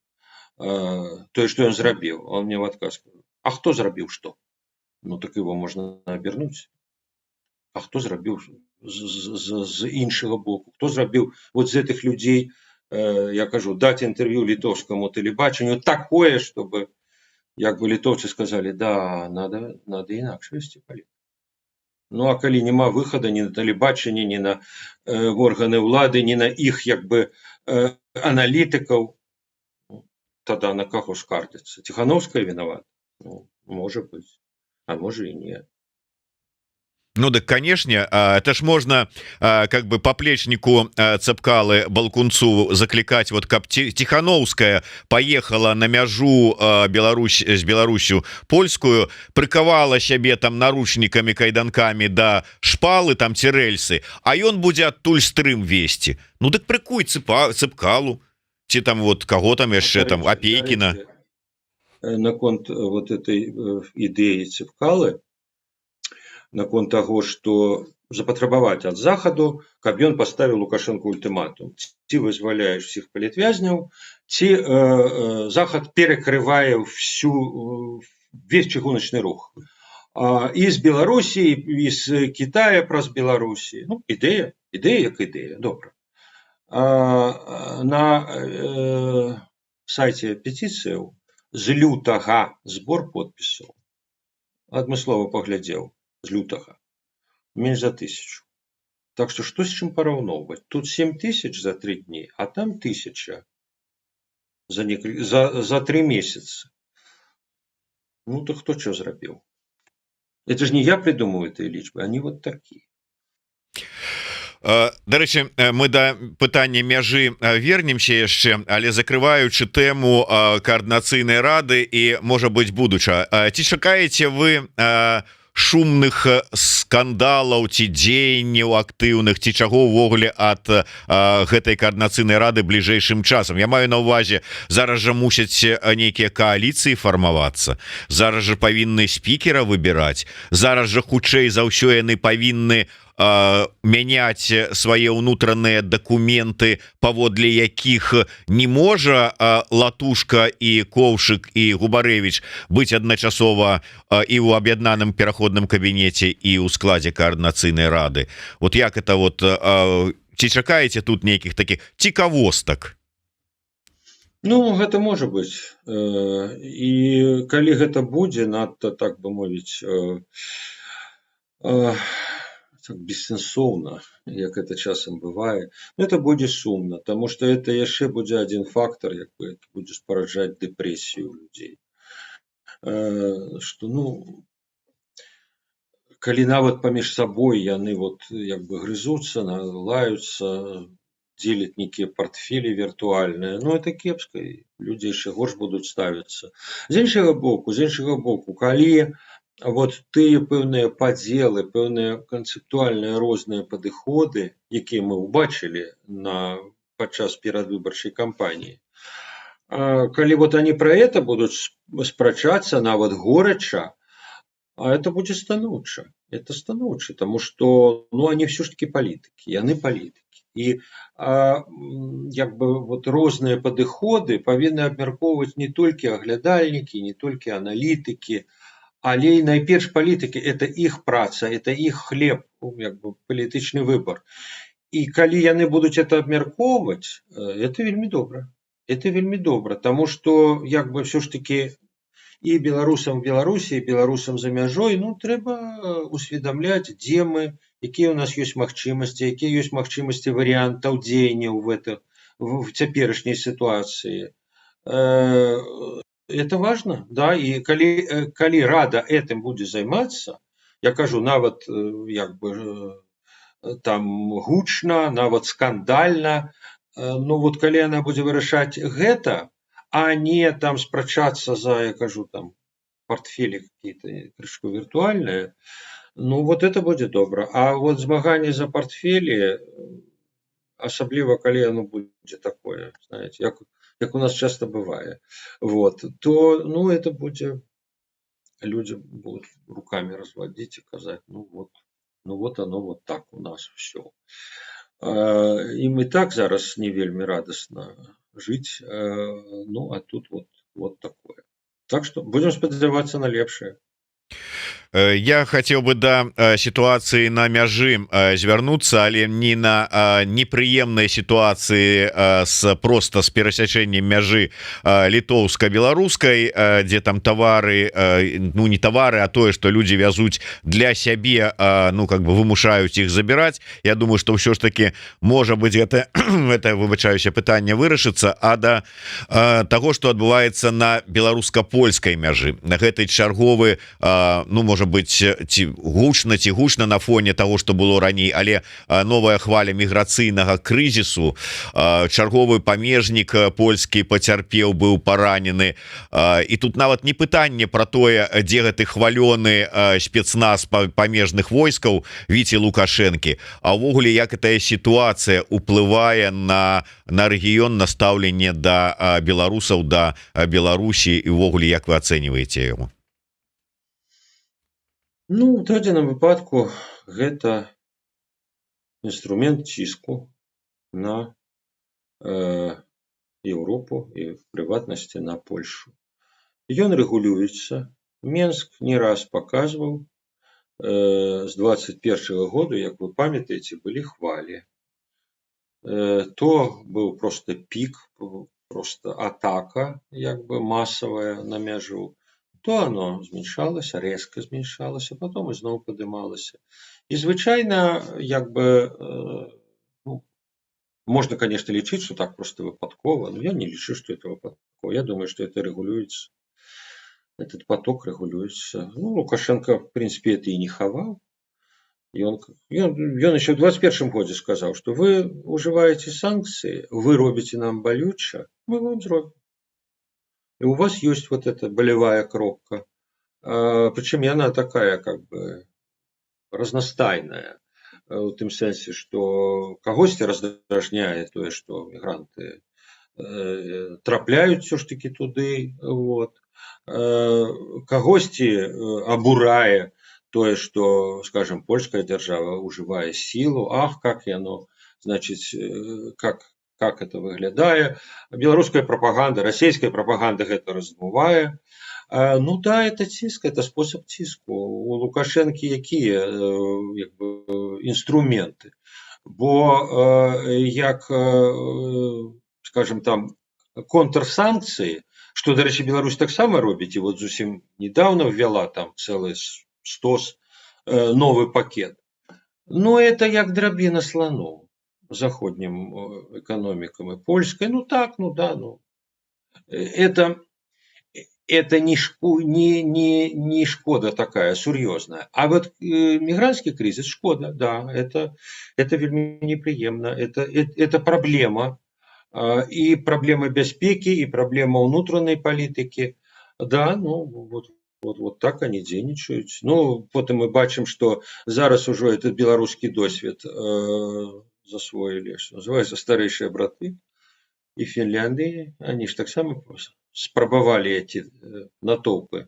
Тое, што ён зрабіў, он мне в адказ сказаў, а хто зрабіў што? Ну так его можна абернуць. А хто зрабіў з іншага боку? Хто зрабіў вот з гэтых людзей, я кажу, даць інтэрв'ю літоўскаму тэлебачанню такое, чтобы як бы літоўцы сказали, да, надо інакш весці палітыку. Ну а калі няма выхада ні на тэлебачанне, ні на органы ўлады, ні на іх як бы аналітыкаў, тада на каго скардзіцца? Тихановская виновата? Ну, можа быць, а можа і не. Ну так, конечно, это ж можно как бы по плечнику Цепкалы Балкунцу закликать, вот как Тихановская поехала на мяжу Беларусь с Беларусью польскую, прыковала себе там наручниками, кайданками да шпалы там ці рельсы, а ён будзе адтуль стрым весці. Ну так прыкуй Цепкалу ці там вот кого там яшчэ там Апейкіна. Наконт вот этой идеи Цепкалы, наконт таго, што запатрабаваць ад захаду, каб ён паставіў Лукашенко ультыматум. Ці вызваляеш всіх палітвязняў, ці захад перакрывае весь чыгуначны рух. І з Беларусі, і з Китая праз Беларусі. Ну, ідэя як ідэя, добра. На сайце петыцыяў з лютага збор подпісаў. Адмыслова паглядзеў. З лютага. Менш за 1000. Так што з чым параўноўваць? Тут 7000 за 3 дні, а там 1000 за 3 месяцы. Ну то хто што зрабіў? Это ж не я придумаю этой лічбы, они вот такие. Дарэчы, мы да пытання мяжы вернемся яшчэ, але закрываючы тэму каардынацыйнай рады і можа быць будуча. Ці чакаеце вы шумных скандалаў ці дзеянняў актыўных ці чаго ўвогуле ад гэтай каардынацыйнай рады бліжэйшым часам? Я маю на ўвазе, зараз жа мусяць нейкія кааліцыі фармавацца, зараз жа павінны спікера выбіраць, зараз жа хутчэй за ўсё яны павінны мяняць свае ўнутраныя дакументы, паводле якіх не можа Латушка і Коўшык і Губарэвіч быць адначасова і ў аб'яднаным пераходным кабінеце і ў складзе каардынацыйнай рады. Вот як это вот, ці чакаеце тут нейкіх такіх цікавостак? Ну, гэта можа быць. І калі гэта будзе, надта, так бы мовіць, так бессэнсоўна, як это часам бывае, это будзе сумна, таму што это яшчэ будзе адзін фактор, як бы будзе спараджаць дэпрэсію людзей. Што, ну, калі нават паміж сабой яны вот як бы грызуцца, лаюцца, дзеляць нейкія партфелі віртуальныя, ну это кепска, людзі яшчэ горш будуць ставіцца. З іншага боку, калі вот тыя пэўныя падзелы, пэўныя канцэптуальныя розныя падыходы, якія мы ўбачылі падчас перадвыбарчай кампаніі, калі вот они про это будут спрачацца нават горача, а это будзе станоўча. Это станоўча, тому что ну, они все ж таки палітыкі, яны палітыкі. І як бы вот розныя падыходы павінны абмяркоўваць не толькі аглядальнікі, не толькі аналітыкі, але і найперш палітыкі, это іх праца, это іх хлеб, як бы палітычны выбор. і калі яны будуць это абмяркоўваць, это вельмі добра. Это вельмі добра, таму што як бы ўсё ж такі і беларусам Беларусі, і беларусам за мяжой, ну трэба усведамляць, дзе мы, якія ў нас ёсць магчымасці, якія ёсць магчымасці варыянтаў дзеянняў в цяперашняй сітуацыі. Это важно, да, і калі рада этим будзе займацца, я кажу, нават як бы там гучна, нават скандальна, ну вот калі яна будзе вырашаць гэта, а не там спрачацца за, я кажу, там портфели какие-то крышку виртуальные, ну вот это будет добра. А вот змаганне за портфели, асабліва калі оно будет такое, знаете, як у нас часто бывает, вот, то, ну это будет, люди будут руками разводить и сказать, ну вот оно вот так у нас все. Им и так зараз не вельмі радостно жить, ну а тут вот такое. Так что будем спадзявацца на лепшае. Я хотел бы да ситуации на мяжы звярнуцца, але не на непрыемнай ситуации просто с перасячэннем мяжы літоўска-беларускай, где там товары, ну не товары, а тое, что люди вязуць для сябе, ну как бы вымушаюць их забирать. Я думаю, что ўсё ж таки можа быть это выбачаюся пытанне вырашыцца, а да того, что адбываецца на беларуска-польскай мяжы, на гэтай чарговы, ну можа быть ці гучна на фоне того, что было раней, але новая хваля міграцыйнага крызісу, чарговы памежнік польскі пацярпеў, быў паранены, і тут нават не пытанне про тое, дзе гэты хвалёны спецназ памежных войскаў Віці Лукашэнкі, а ўвогуле як гэтая сітуацыя уплывае на рэгіён, на стаўленне да беларусаў, да Беларусі, і ўвогуле як вы ацэньваеце яму? Ну, в дадзеным выпадку гэта інструмент ціску на Еўропу і в прыватнасці на Польшу. Ён рэгулюецца. Менск не раз паказваў, з 21 году, як вы памятаеце, былі хвалі. То быў просто пік, просто атака як бы масавая на мяжу, то оно зменшалася, резко зменшалася, потом ізноў падымалася. І звычайна, як бы, ну, можно, конечно, лічыць, что так просто выпадкова, но я не лічу, что это выпадкова. Я думаю, что это регулируется, этот поток регулируется. Ну, Лукашенко, в принципе, это и не хавал. И он еще в 21 году сказал, что вы уживаете санкции, вы робите нам болюче, мы вам зробим. И у вас есть вот эта болевая кропка. Причем она такая, как бы, разностайная. В тым сэнсе, что кагосьці раздражняе тое, что мігранты трапляюць все ж таки туды, вот. Кагосьці абурае тое, что, скажем, польская держава уживае силу, ах, как яно, значит, как это выглядае. Беларуская пропаганда, расійская пропаганда гэта размывае. Ну да, это ціск, это способ ціску. У Лукашэнкі якія як бы, інструменты? Бо як, скажем, там контрсанкцыі, што, дарэчы, Беларусь таксама робіць, і вот зусім недавно ввела там целый стос, новый пакет. Ну, это як драбіна слону заходнім экономикам и польской, ну так, ну да, ну. Это не шкода такая серьезная. А вот мигрантский кризис шкода, да, это вельмі неприемно, это проблема, и проблема бяспеки, и проблема внутренней политики, да, ну вот так они дзейнічаюць. Ну, потом мы бачым, что зараз уже этот белорусский досвед засвоили, что называется, старейшие браты и Финляндии, они же так само спрабавали эти натоўпы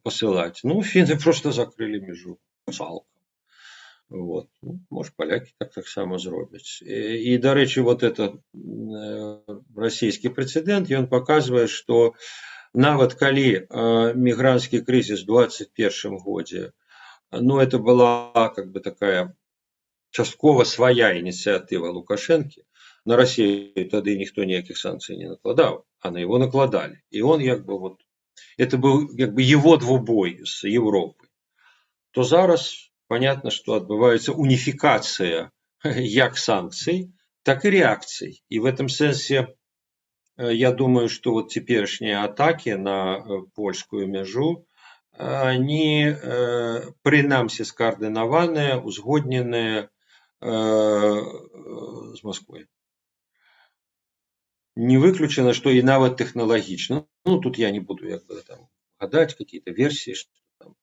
посылать. Ну, финны просто закрыли межу цалкам. Вот. Ну, может, поляки так само зробяць. И, дарэчы, вот этот российский прецедент, он показывает, что нават калі мигрантский кризис в 21 году, ну, это была как бы такая часткова свая ініцыятыва Лукашэнкі. На Россию тады ніхто ніякіх санкцый не накладаў, а на его накладали. И он это был его двубой с Европой. То зараз понятно, что отбывается унификация як санкций, так и реакций. И в этом сенсе я думаю, что вот теперешние атаки на польскую мяжу, они принамсі скаардынаваныя, узгодненыя з Москвой. Не выключено, что и нават технологично. Ну, тут я не буду гадать какие-то версии, что там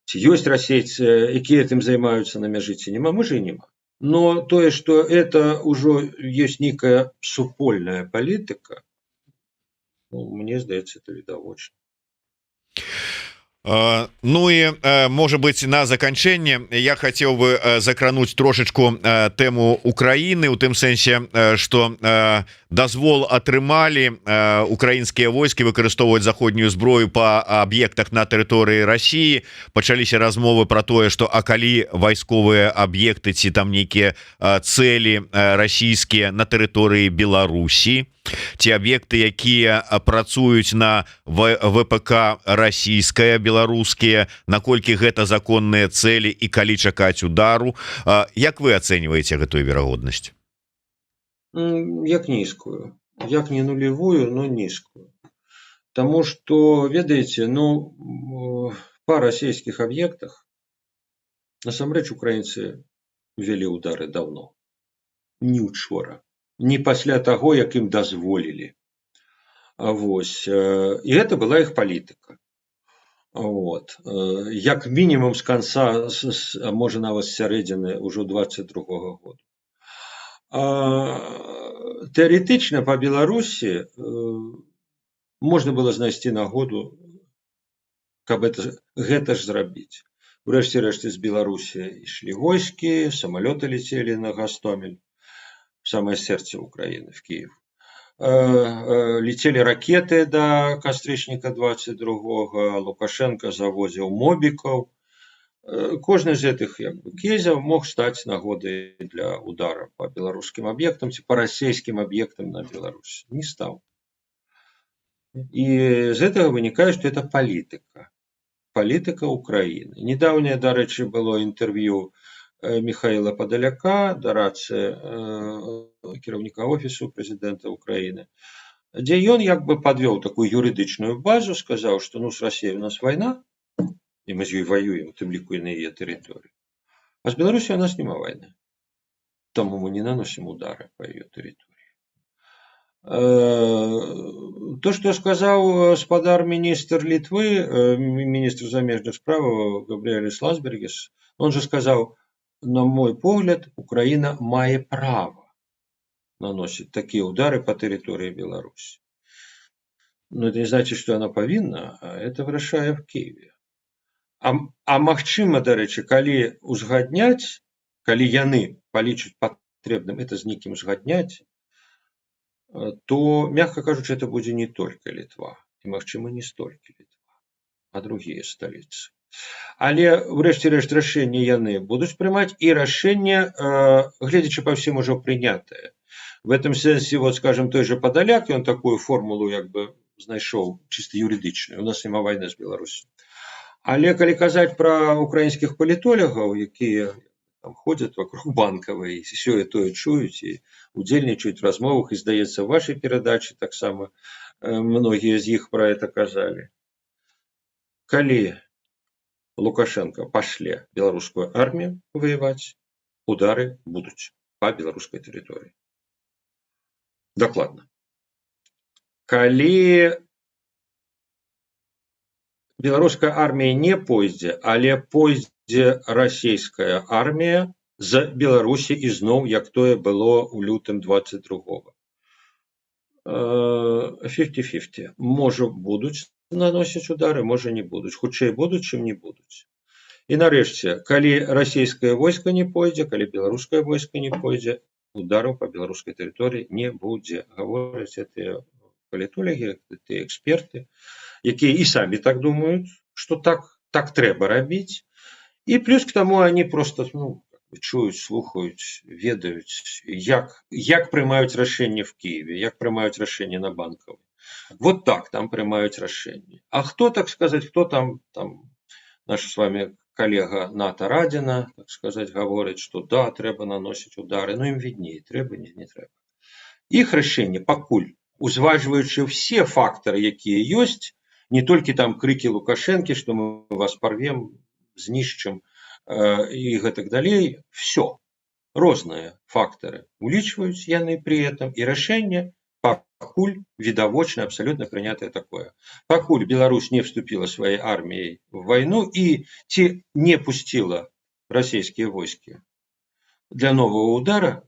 ці ёсць расейцы, якія этим займаюцца на мяжы, ці нема, можа і нема. Но тое, что это ўжо ёсць нейкая супольная палітыка, мне здаецца, это відавочна. Ну и, может быть, на заканчэнне я хотел бы закрануть трошечку тему Украины, у тым сэнсе, что дазвол атрымалі украінскія войскі выкарыстоўваць заходнюю зброю по аб'ектах на тэрыторыі России. Пачаліся размовы про тое, что а калі вайсковыя аб'екты ці там нейкія цели расійскія на тэрыторыі Беларусі, ці аб'екты, якія працуюць на ВПК расійская, беларускія, наколькі гэта законныя цели і калі чакаць удару. Як вы ацэньваеце гэтую верагоднасць? Як нізкую. Як не нулевую, но нізкую. Таму што, ведаеце, па расійскіх аб'ектах насамрэч украінцы вялі удары даўно. Не учора. Не пасля таго, як ім дазволілі. І гэта была іх палітыка. Як мінімум з канца, а можа нават з сярэдзіны ўжо 22-го года. Тэарэтычна па Беларусі можна было знайсці нагоду, каб гэта ж зрабіць. Урэшце рэшце з Беларусі ішлі войскі, самалёты лецелі на Гастомель, самое сердце Украины, в Киев. Летели ракеты до Кастрычніка 22-го, Лукашенко завозил мобиков. Кожны з гэтых кейсаў мог стаць нагодай для удара по беларускім аб'ектам ці по расійскім аб'ектам на Беларусь. Не стаў. І з гэтага вынікае, што это палітыка. Палітыка Украины. Недаўняе, дарэчы, было інтэрв'ю Михаила Подоляка, дорадцы кіраўніка офісу прэзідэнта Украины, дзе ён подвёў такую юрыдычную базу, сказаў, што с Россией у нас война, и мы з ёй воюем, тым ліку і на яе тэрыторыі. А з Беларусью у нас няма войны. Тому мы не наносим удары по ее территории. То, что сказал спадар министр Литвы, министр замежных справ Габриэлис Лансбергис, он же сказал: на мой погляд, Украина мае право наносить такие удары по территории Беларуси. Но это не значит, что она повинна, а это вырашае в Киеве. А магчыма, дарэчы, калі узгадняць, калі яны палічуць патрэбным это з нейкім узгадняць, то, мягко кажучи, это будзе не только Литва, і, магчыма, не столькі Литва, а другие столицы. Але, врэшце рэшт, рашэнне яны будуць прымаць, і рашэнне, гледзячы па всем ужо прынятае. В этом сенсе, вот, скажем, той же Подоляк, он такую формулу знайшоў чисто юридичную. У нас няма войны з Беларусью. Але калі казаць пра украінскіх палітолагаў, якія ходзяць вокруг банкавай, сёе тое чуюць і удзельнічаюць в размовах, і, здаецца, в вашай перадачы таксама многія з іх пра это казалі. Калі Лукашенко пашле беларускую армію воеваць, удары будуць па беларускай тэрыторыі. Дакладна. Калі беларуская армія не пойдзе, але пойдзе расійская армія з Беларусі ізноў, як тое было ў лютым 22-го. 50-50. Можа, будуць наносіць удары, можа, не будуць. Хутчэй будуць, чым не будуць. І нарэшце, калі расійскае войска не пойдзе, калі беларускае войска не пойдзе, удараў па беларускай тэрыторыі не будзе. Гавораць гэтыя палітолагі, гэтыя эксперты, якія і самі так думаюць, што так трэба рабіць. І плюс к тому они просто чуюць, слухаюць, ведаюць, як прымаюць рашэнне в Киеве, як прымаюць рашэнне на Банкавай. Вот так там прымаюць рашэнне. А хто, так сказаць, хто там наш с вами коллега Ната Радина, так сказать, говорит, что да, трэба наносіць удары, ну ім відней, трэба, не трэба. Іх рашэнне пакуль, узважваючы все фактары, якія ёсць, не толькі там крыкі Лукашэнкі, што мы вас парвем, знішчым і гэтак далей, все, розныя фактары улічваюць яны при этом, і рашэнне пакуль відавочна абсолютно прынятае такое. Пакуль Беларусь не вступила своей армией в войну и не пустила российские войски для нового удара,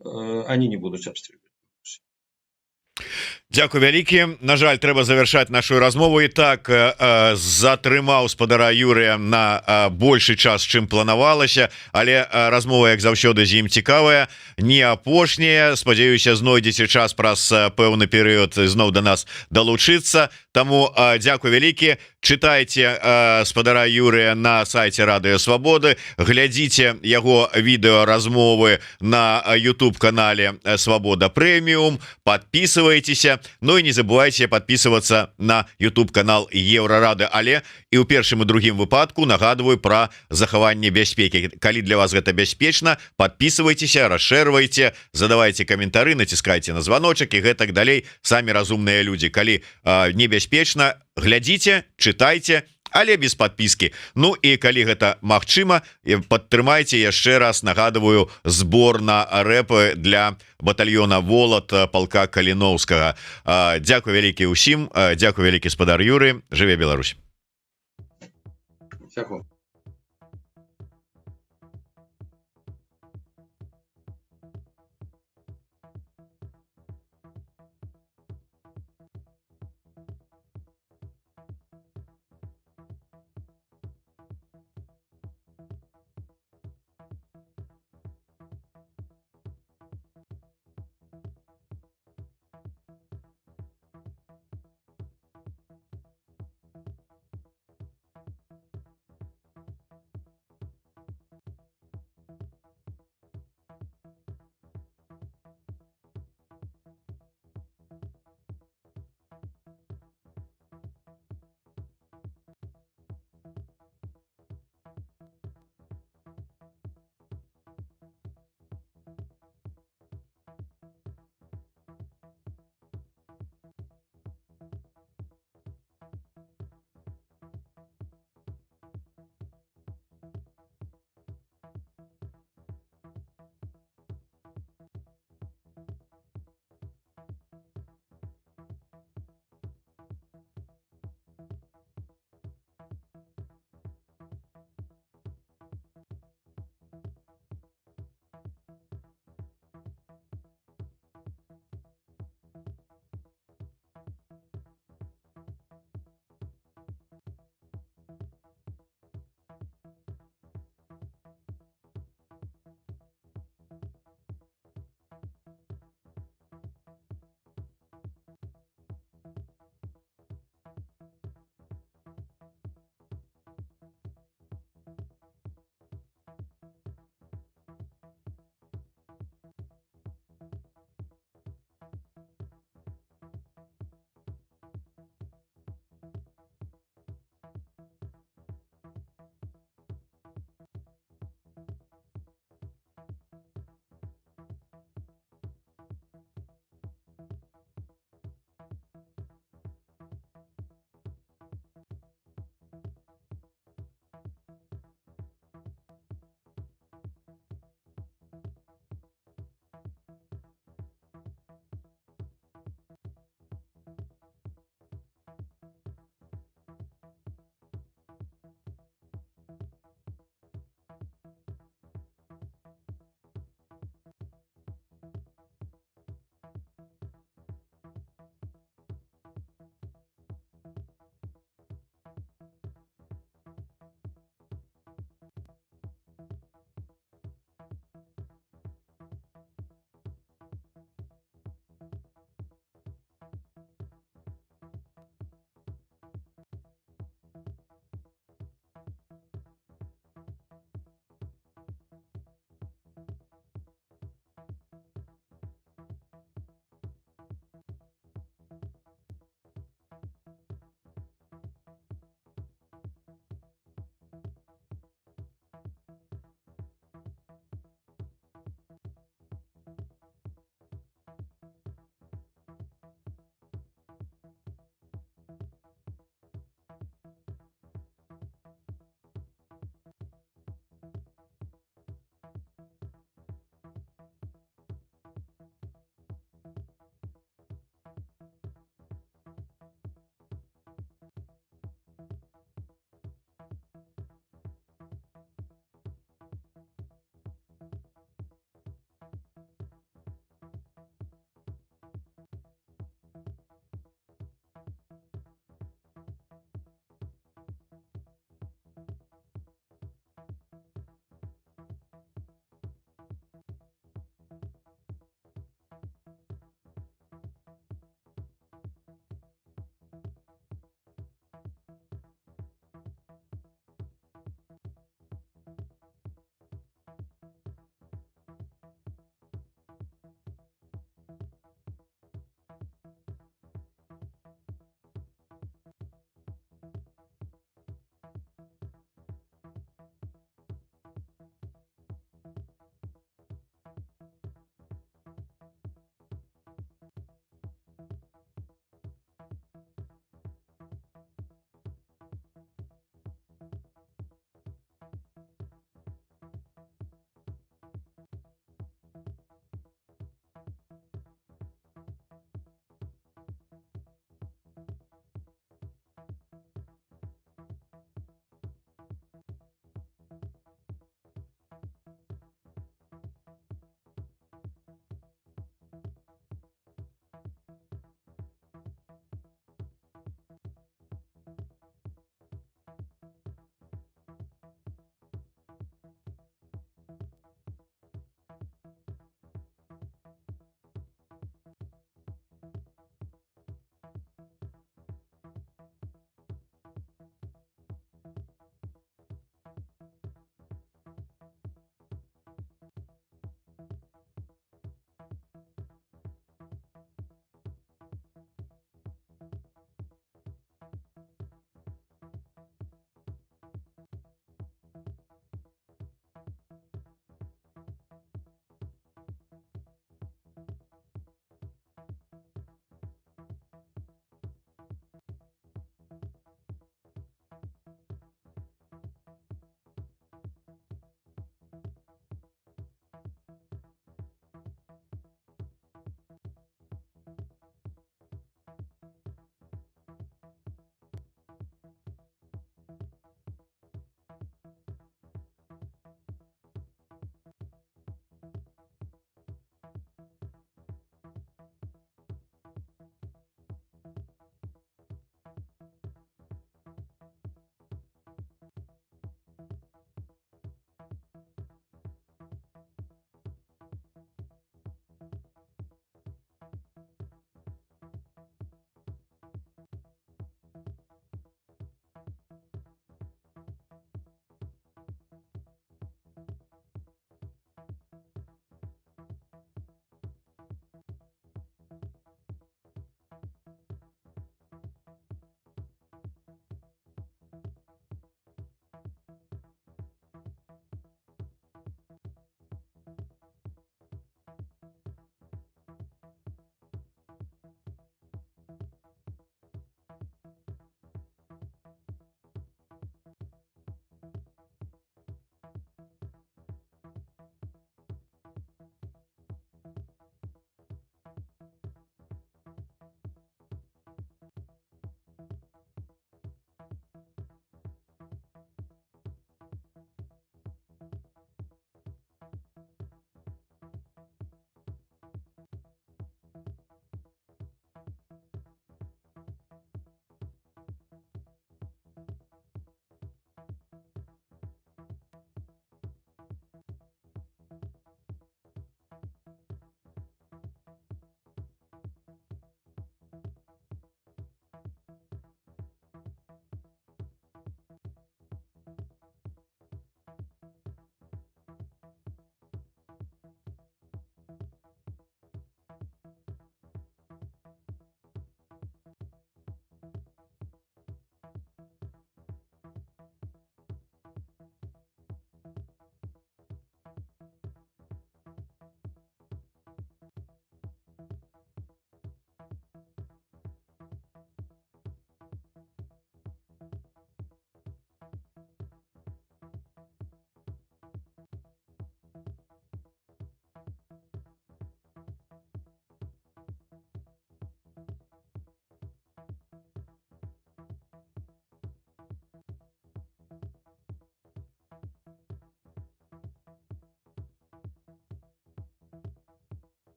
они не будут обстреливать. Дякую вялікі. На жаль, трэба завершаць нашу размову. І так затрымаў спадара Юрыя на большы час, чым планавалася, але размова, як заўсёды, з ім цікавая, не апошняя. Спадзяюся, знойдзеце час праз пэўны перыяд зноў да нас далучыцца. Таму дзякуй вялікі. Чытайце спадара Юрыя на сайце Радыё Свабоды, глядзіце яго відэаразмовы на YouTube-канале Свабода Прэміум, подписывайтеся. Ну и не забывайте подписываться на YouTube-канал Еврорады. Але и у першым и другім выпадку нагадываю про захаванне бяспекі. Калі для вас гэта бяспечна, подписывайтеся, расшэрвайце, задавайте каментары, націскайце на званочак и гэтак далей. Самі разумныя людзі. Калі небяспечна, глядзіце, чытайце, але без подписки. Ну і калі гэта магчыма, падтрымайце, яшчэ раз нагадываю, збор на рэпы для батальёна Волат палка Каліноўскага. Дзякуй вялікі ўсім, дзякуй вялікі спадар Юры, жыве Беларусь. Дзякуй.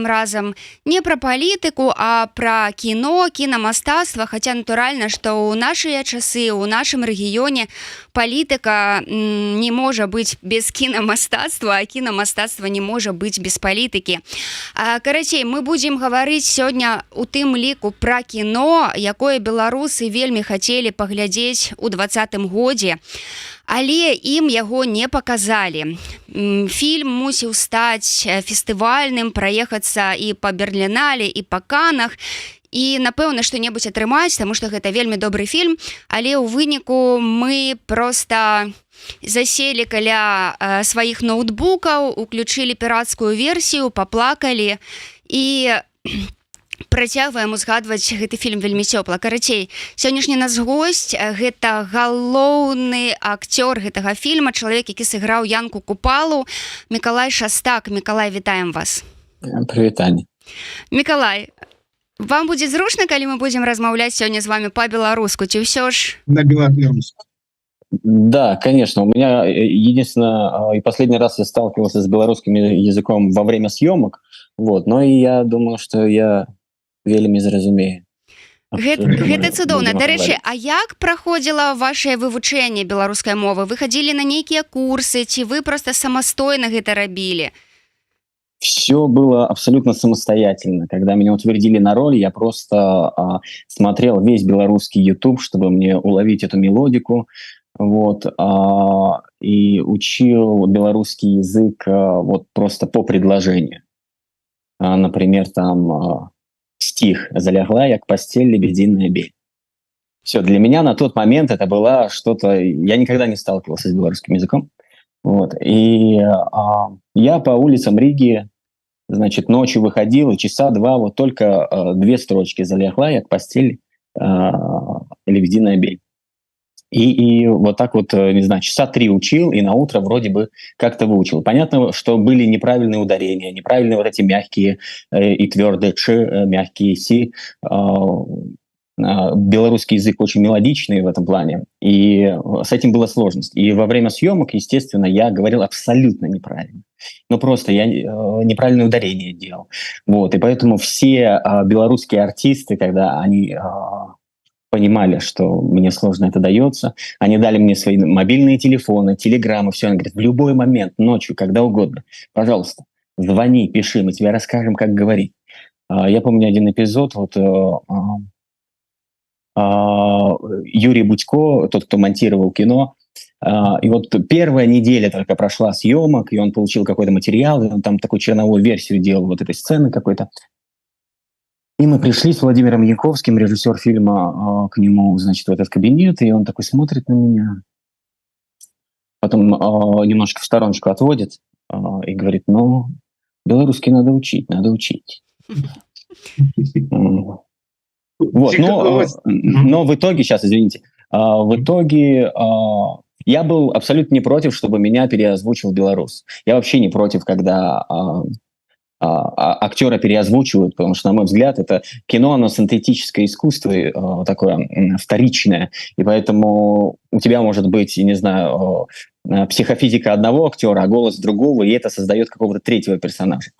разам не пра палітыку, а пра кіно, кінамастацтва, хаця натуральна, што ў нашыя часы, у нашым рэгіёне палітыка не можа быць без кінамастацтва, а кінамастацтва не можа быць без палітыкі. Карацей, мы будзем гаварыць сёння у тым ліку пра кіно, якое беларусы вельмі хацелі паглядзець у 2020 годзе. Але ім яго не паказалі. Фільм мусіў стаць фестывальным, праехацца і па Берлінале, і па Канах, і, напэўна, што-небудзь атрымаць, таму што гэта вельмі добры фільм, але ў выніку мы проста заселі каля сваіх ноутбукаў, уключылі пірацкую версію, паплакалі і працягваем узгадваць гэты фільм вельмі цёпла. Карацей, сённяшні наш госць гэта галоўны акцёр гэтага фільма, чалавек, які сыграў Янку Купалу, Мікалай Шастак. Мікалай, вітаем вас. Прывітанне. Мікалай, вам будзе зручна, калі мы будзем размаўляць сёння з вами па-беларуску, ці ўсё ж? На белорусском. Да, конечно. У меня единственное, и последний раз я сталкивался с белорусским языком во время съемок, вот, но и я думаю, что я вельмі зразумею. Гэта цудоўна. Дарэчы, а як праходзіла вашае вывучэнне беларускай мовы? Вы хадзілі на нейкія курсы, ці вы проста самастойна гэта рабілі? Все было абсолютно самостоятельно. Когда меня утвердили на роль, я просто смотрел весь белорусский YouTube, чтобы мне уловить эту мелодику, вот, и учил белорусский язык вот просто по предложению. Например, там стих «Залягла, як постель лебединая бель». Все, для меня на тот момент это было что-то... Я никогда не сталкивался с белорусским языком. Вот. И я по улицам Риги, значит, ночью выходил, и часа два вот только 2 строчки «Залягла, як постель лебединая бель». И вот так вот, не знаю, часа 3 учил, и на утро вроде бы как-то выучил. Понятно, что были неправильные ударения, неправильные вот эти мягкие и твердые «ч», мягкие «си». Белорусский язык очень мелодичный в этом плане, и с этим была сложность. И во время съемок, естественно, я говорил абсолютно неправильно. Ну, просто я неправильное ударение делал. Вот, и поэтому все белорусские артисты, когда они... понимали, что мне сложно это дается. Они дали мне свои мобильные телефоны, телеграммы, все. Они говорят, в любой момент, ночью, когда угодно, пожалуйста, звони, пиши, мы тебе расскажем, как говорить. Я помню один эпизод, вот Юрий Будько, тот, кто монтировал кино, и вот первая неделя только прошла съемок, и он получил какой-то материал, и он там такую черновую версию делал вот этой сцены какой-то. И мы пришли с Владимиром Янковским, режиссер фильма, к нему, значит, в этот кабинет, и он такой смотрит на меня, потом немножко в стороночку отводит и говорит, ну, белорусский надо учить, надо учить. Вот, но в итоге, сейчас, извините, в итоге я был абсолютно не против, чтобы меня переозвучил белорус. Я вообще не против, когда актера переозвучивают, потому что, на мой взгляд, это кино, оно синтетическое искусство, такое вторичное, и поэтому у тебя может быть, не знаю, психофизика одного актера, а голос другого, и это создает какого-то третьего персонажа.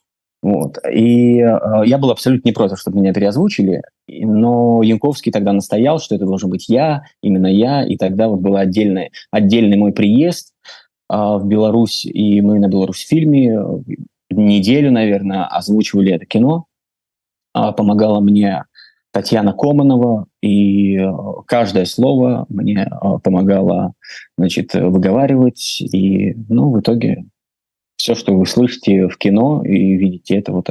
Вот. И я был абсолютно не против, чтобы меня переозвучили, но Янковский тогда настоял, что это должен быть я, именно я, и тогда вот был отдельный мой приезд в Беларусь, и мы на Беларусь-фильме неделю, наверное, озвучивали это кино. Помогала мне Татьяна Команова, и каждое слово мне помогало, значит, выговаривать, и, ну, в итоге все, что вы слышите в кино и видите, это вот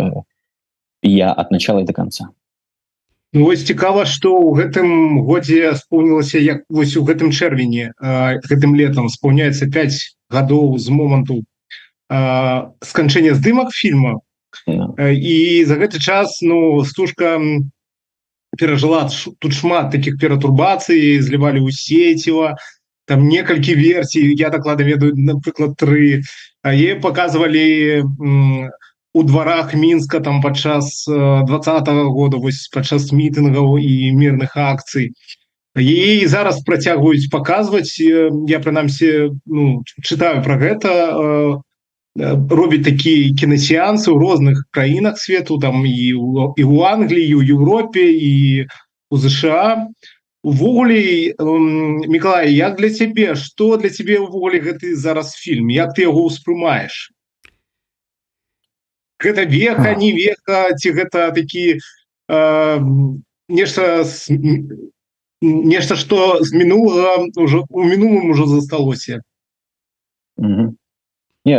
я от начала и до конца. Ну, вось цікава, што ў гэтым годзе споўнілася, як вось у гэтым чэрвені, гэтым летам спаўняецца 5 гадоў з моманту сканчэння здымак фільма. І за гэты час, ну, стужка перажыла тут шмат такіх пературбацый, злівалі ў сеціва, там некалькі версій, я дакладна ведаю, напрыклад, 3. Яе паказвалі у дварах Мінска там падчас 20-го года, вось падчас мітынгаў і мірных акцый. Яе зараз працягваюць паказваць, я прынамсі, ну, чытаю пра гэта. робіць такія кінасеансы ў розных краінах свету, там і ў Англіі, і ў Еўропе, і у ЗША. Увогуле, Мікалай, як для цябе, што для цябе ўвогуле гэты зараз фільм, як ты яго ўспрымаеш? Гэта веха, не веха, ці гэта такі нешта, што з мінулага ўжо у мінулым ужо засталося? Не,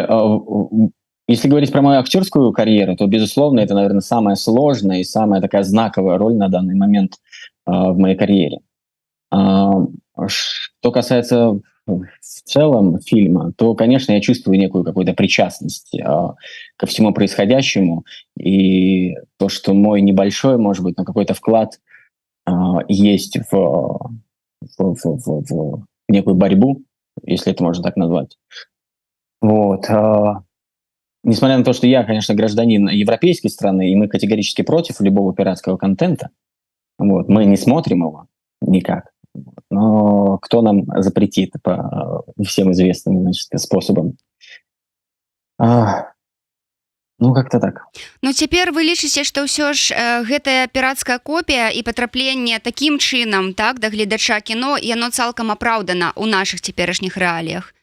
если говорить про мою актерскую карьеру, то, безусловно, это, наверное, самая сложная и самая такая знаковая роль на данный момент в моей карьере. Что касается в целом фильма, то, конечно, я чувствую некую какую-то причастность ко всему происходящему, и то, что мой небольшой, может быть, но какой-то вклад есть в некую борьбу, если это можно так назвать. Вот. Несмотря на то, что я, конечно, гражданин европейской страны, и мы категорически против любого пиратского контента, вот, мы не смотрим его никак. Но кто нам запретит по всем известным, значит, способам? Ну, как-то так. Ну, цяпер вы лічыце, што ўсё ж гэтая пірацкая копія і патрапленне такім чынам, так, да гледача кіно, яно цалкам апраўдана ў нашых цяперашніх рэаліях?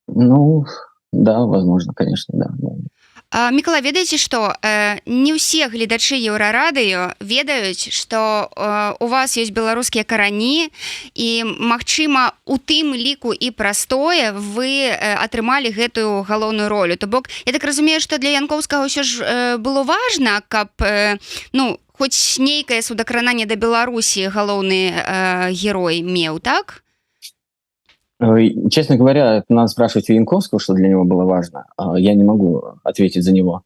Ну, да, возможно, конечно, да. Мікалай, ведаеце што, не ўсе гледачы Еўрарадыё ведаюць, што у вас ёсць беларускія карані і, магчыма, у тым ліку і прастое вы атрымалі гэтую галоўную ролю. То бок, я так разумею, што для Янковскага ўсё ж было важна, каб, ну, хоць нейкае судакрананне да Беларусі галоўны герой меў, так? Честно говоря, это надо спрашивать у Янковского, что для него было важно. Я не могу ответить за него.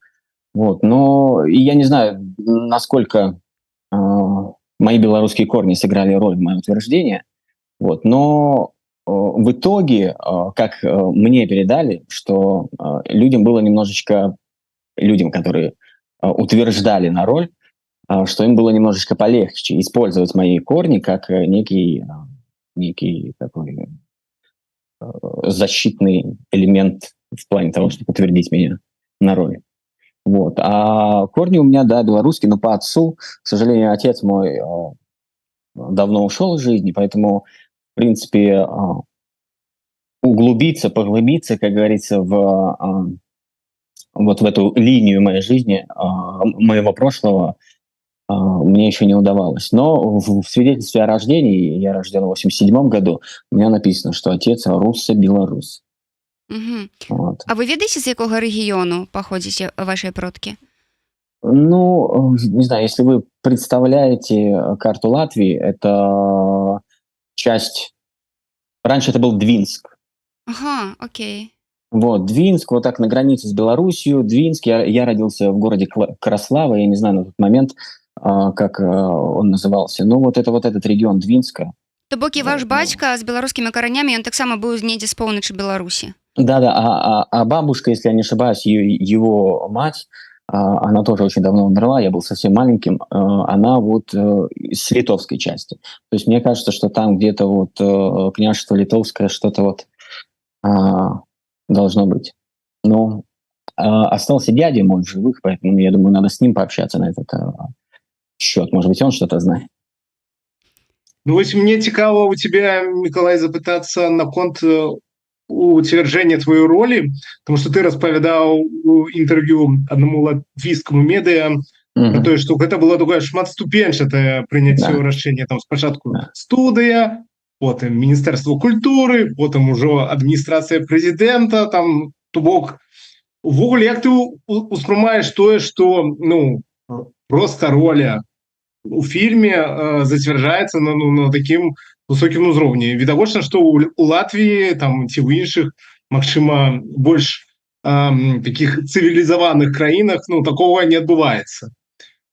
Вот. Но и я не знаю, насколько мои белорусские корни сыграли роль в моем утверждении. Вот. Но в итоге, как мне передали, что людям было немножечко, людям, которые утверждали на роль, что им было немножечко полегче использовать мои корни как некий такой защитный элемент в плане того, чтобы утвердить меня на роли. Вот. А корни у меня, да, белорусские, но по отцу, к сожалению, отец мой давно ушел из жизни, поэтому, в принципе, поглубиться, как говорится, вот в эту линию моей жизни, моего прошлого, мне еще не удавалось. Но в свидетельстве о рождении, я рожден в 87 году, у меня написано, что отец руссо-белорус. Угу. Вот. А вы ведаеце, з якога рэгіёну паходзіце вашыя продкі? Ну, не знаю, если вы представляете карту Латвии, это часть... Раньше это был Двинск. Ага, окей. Вот, Двинск, вот так на границе с Белоруссией. Двинск, я родился в городе Краслава, я не знаю на тот момент, как он назывался. Ну, вот этот регион Двинска. То бок і ваш бацька з беларускімі каранямі, ён таксама быў недзе з поўначы Беларусі. Да, а бабушка, если я не ошибаюсь, его мать, она тоже очень давно умерла, я был совсем маленьким, она вот с литовской части. То есть мне кажется, что там где-то вот княжество литовское что-то вот должно быть. Но остался дядя мой в живых, поэтому я думаю, надо с ним пообщаться на этот счет. Может быть, он что-то знает. Ну, вось мне цікава у тебя, Миколай, запытацца наконт уцвярджэння твоей роли, потому что ты распавядаў у інтэрв'ю аднаму латвійскаму медыа про тое, што гэта было такое шматступенчатае прыняцце рашэння. Там спачатку студыя, потым Міністэрства культуры, потым ужо адміністрацыя прэзідэнта, там, то бок, увогуле, як ты успрымаеш тое, што, ну, просто роля у фильме зацвярджаецца на такім высокім узроўні. Відавочна, што у Латвіі там ці ў іншых, магчыма, больш такіх цывілізаваных краінах, ну, такого не адбываецца.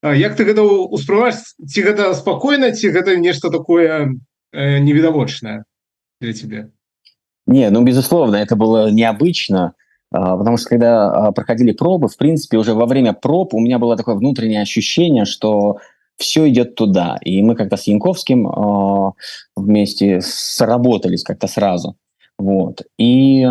Як ты гэта успрымаеш? Ці гэта спакойна, ці гэта нешта такое невидовочное для тебя? Не, ну, безусловно, это было необычно, потому что когда проходили пробы, в принципе, уже во время проб у меня было такое внутреннее ощущение, что все идет туда. И мы как-то с Янковским вместе сработались как-то сразу. Вот. И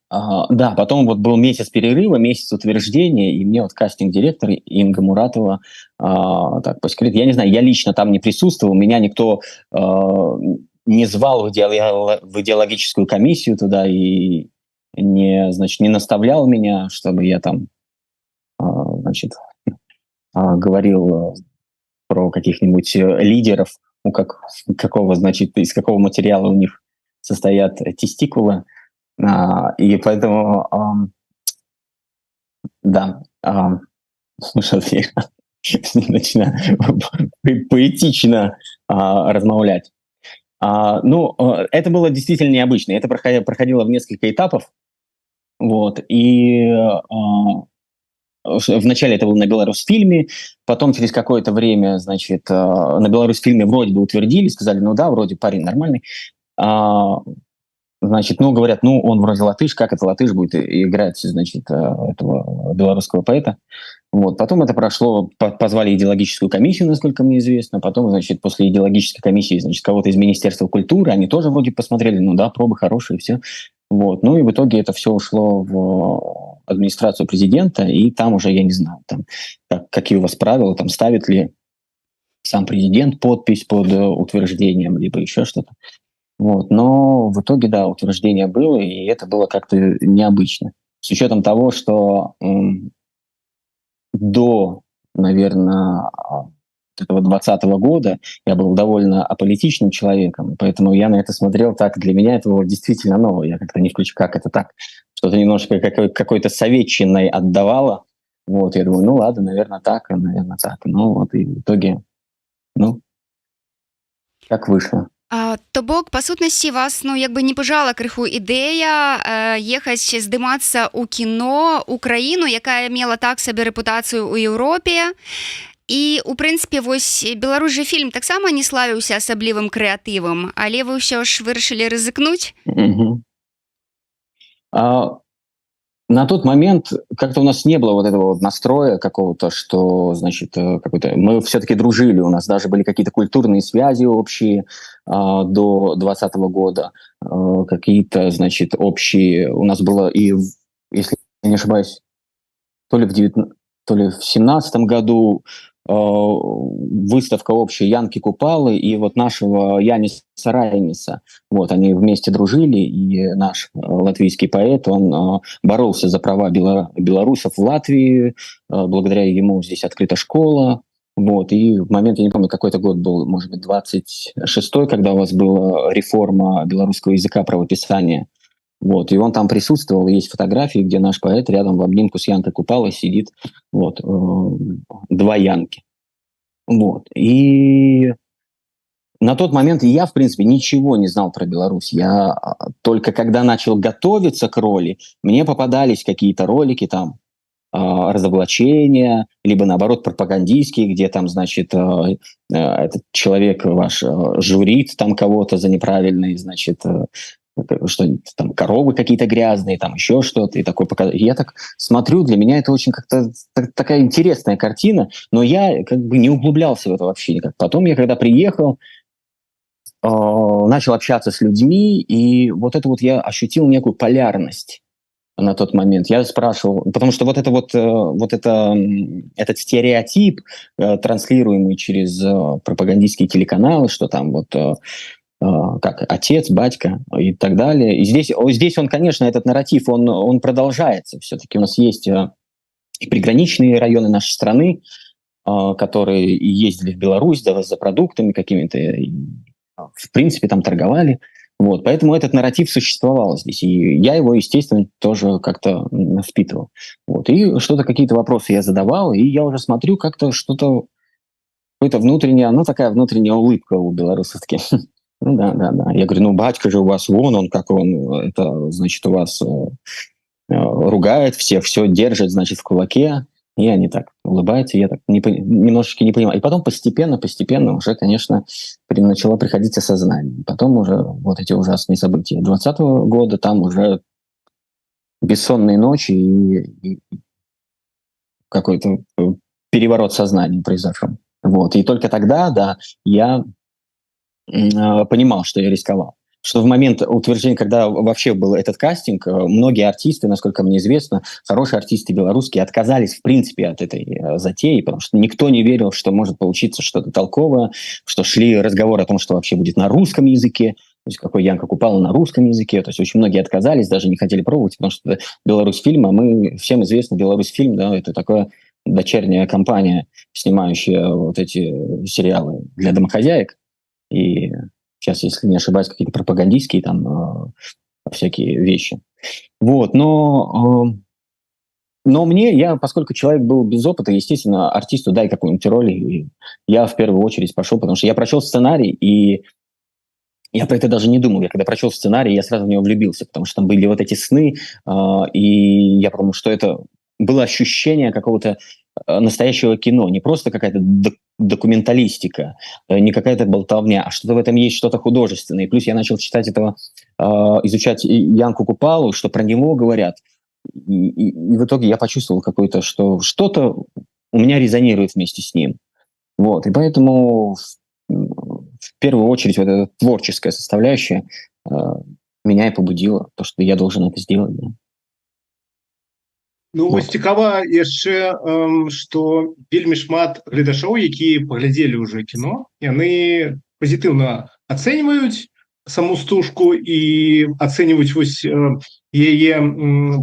Да, потом вот был месяц перерыва, месяц утверждения, и мне вот кастинг-директор Инга Муратова так по секрету, я не знаю, я лично там не присутствовал, меня никто не звал в идеологическую комиссию туда и не, значит, не наставлял меня, чтобы я там, значит, говорил про каких-нибудь лидеров, ну, какого, значит, из какого материала у них состоят тестикулы. И поэтому, да, слушай, я начинаю поэтично размовлять. Ну, это было действительно необычно. Это проходило в несколько этапов. Вот. И вначале это было на Беларусьфильме, потом через какое-то время, значит, на Беларусьфильме вроде бы утвердили, сказали, ну да, вроде парень нормальный. Значит, ну, говорят, ну, он вроде латыш, как это латыш будет играть, значит, этого белорусского поэта. Вот. Потом это прошло, позвали идеологическую комиссию, насколько мне известно. Потом, значит, после идеологической комиссии, значит, кого-то из Министерства культуры, они тоже вроде посмотрели, ну да, пробы хорошие, все. Вот. Ну и в итоге это все ушло в администрацию президента, и там уже, я не знаю, там, какие у вас правила, там, ставит ли сам президент подпись под утверждением, либо еще что-то. Вот. Но в итоге, да, утверждение было, и это было как-то необычно. С учетом того, что до, наверное, этого 2020 года я был довольно аполитичным человеком, поэтому я на это смотрел так, для меня это было действительно новое. Я как-то не включил, как это так, что-то немножко какой-то советчиной отдавало. Вот, я думаю, ну ладно, наверное, так. Ну вот, и в итоге, ну, как вышло. То бок па сутнасці вас ну як бы не пажала крыху ідэя ехаць здымацца ў кіно ў краіну, якая мела так сабе рэпутацыю ў Еўропе. І у прынцыпе вось Беларусь жа фільм таксама не славіўся асаблівым крэатывам, але вы ўсё ж вырашылі рызыкнуць? На тот момент как-то у нас не было вот этого вот настроя какого-то, что, значит, какой-то... Мы все-таки дружили, у нас даже были какие-то культурные связи общие до 2020 года, какие-то, значит, общие... У нас было и, если я не ошибаюсь, то ли в 2017 году выставка общая Янки Купалы и вот нашего Яниса Райниса. Вот, они вместе дружили, и наш латвийский поэт, он боролся за права белорусов в Латвии, благодаря ему здесь открыта школа. Вот, и в момент, я не помню, какой-то год был, может быть, 26-й, когда у вас была реформа белорусского языка, правописания. Вот, и он там присутствовал, есть фотографии, где наш поэт рядом в обнимку с Янкой Купалой сидит, вот, два Янки. Вот, и на тот момент я, в принципе, ничего не знал про Беларусь. Я только когда начал готовиться к роли, мне попадались какие-то ролики там, разоблачения, либо, наоборот, пропагандистские, где там, значит, этот человек ваш журит там кого-то за неправильные, значит, что там коровы какие-то грязные, там еще что-то, и такой я так смотрю, для меня это очень как-то такая интересная картина, но я как бы не углублялся в это вообще никак. Потом я когда приехал, начал общаться с людьми, и вот это вот я ощутил некую полярность на тот момент. Я спрашивал, потому что вот этот стереотип, транслируемый через пропагандистские телеканалы, что там вот как отец, батька и так далее. И здесь он, конечно, этот нарратив, он продолжается. Все-таки у нас есть и приграничные районы нашей страны, которые ездили в Беларусь за продуктами какими-то, и, в принципе, там торговали. Вот, поэтому этот нарратив существовал здесь, и я его, естественно, тоже как-то впитывал. Вот, и какие-то вопросы я задавал, и я уже смотрю, как-то что-то, какое-то внутреннее, такая внутренняя улыбка у белорусов таки. Ну да. Я говорю, ну батька же у вас он как он, это, значит, у вас ругает всех, все держит, значит, в кулаке. И они так улыбаются, я так немножечко не понимаю. И потом постепенно уже, конечно, начало приходить осознание. Потом уже вот эти ужасные события 2020 года, там уже бессонные ночи и какой-то переворот сознания произошел. Вот. И только тогда, да, я понимал, что я рисковал. что в момент утверждения, когда вообще был этот кастинг, многие артисты, насколько мне известно, хорошие артисты белорусские отказались в принципе от этой затеи, потому что никто не верил, что может получиться что-то толковое, что шли разговоры о том, что вообще будет на русском языке, то есть какой Янка Купала на русском языке, то есть очень многие отказались, даже не хотели пробовать, потому что Беларусь фильм, а мы всем известно, Беларусь фильм, да, это такая дочерняя компания, снимающая вот эти сериалы для домохозяек, и сейчас, если не ошибаюсь, какие-то пропагандистские там всякие вещи. Вот, но я, поскольку человек был без опыта, естественно, артисту дай какую-нибудь роль, и я в первую очередь пошел, потому что я прочел сценарий, и я про это даже не думал. Я когда прочел сценарий, я сразу в него влюбился, потому что там были вот эти сны, и я подумал, что это было ощущение какого-то настоящего кино, не просто какая-то документалистика, не какая-то болтовня, а что-то в этом есть, что-то художественное. И плюс я начал читать изучать Янку Купалу, что про него говорят. И в итоге я почувствовал какое-то, что что-то у меня резонирует вместе с ним. Вот. И поэтому в первую очередь вот эта творческая составляющая меня и побудила, то, что я должен это сделать. Да. Ну, вось цікава яшчэ, што вельмі шмат гледачоў, якія паглядзелі ўжо кіно, яны пазітыўна ацэньваюць саму стужку і ацэньваюць вось яе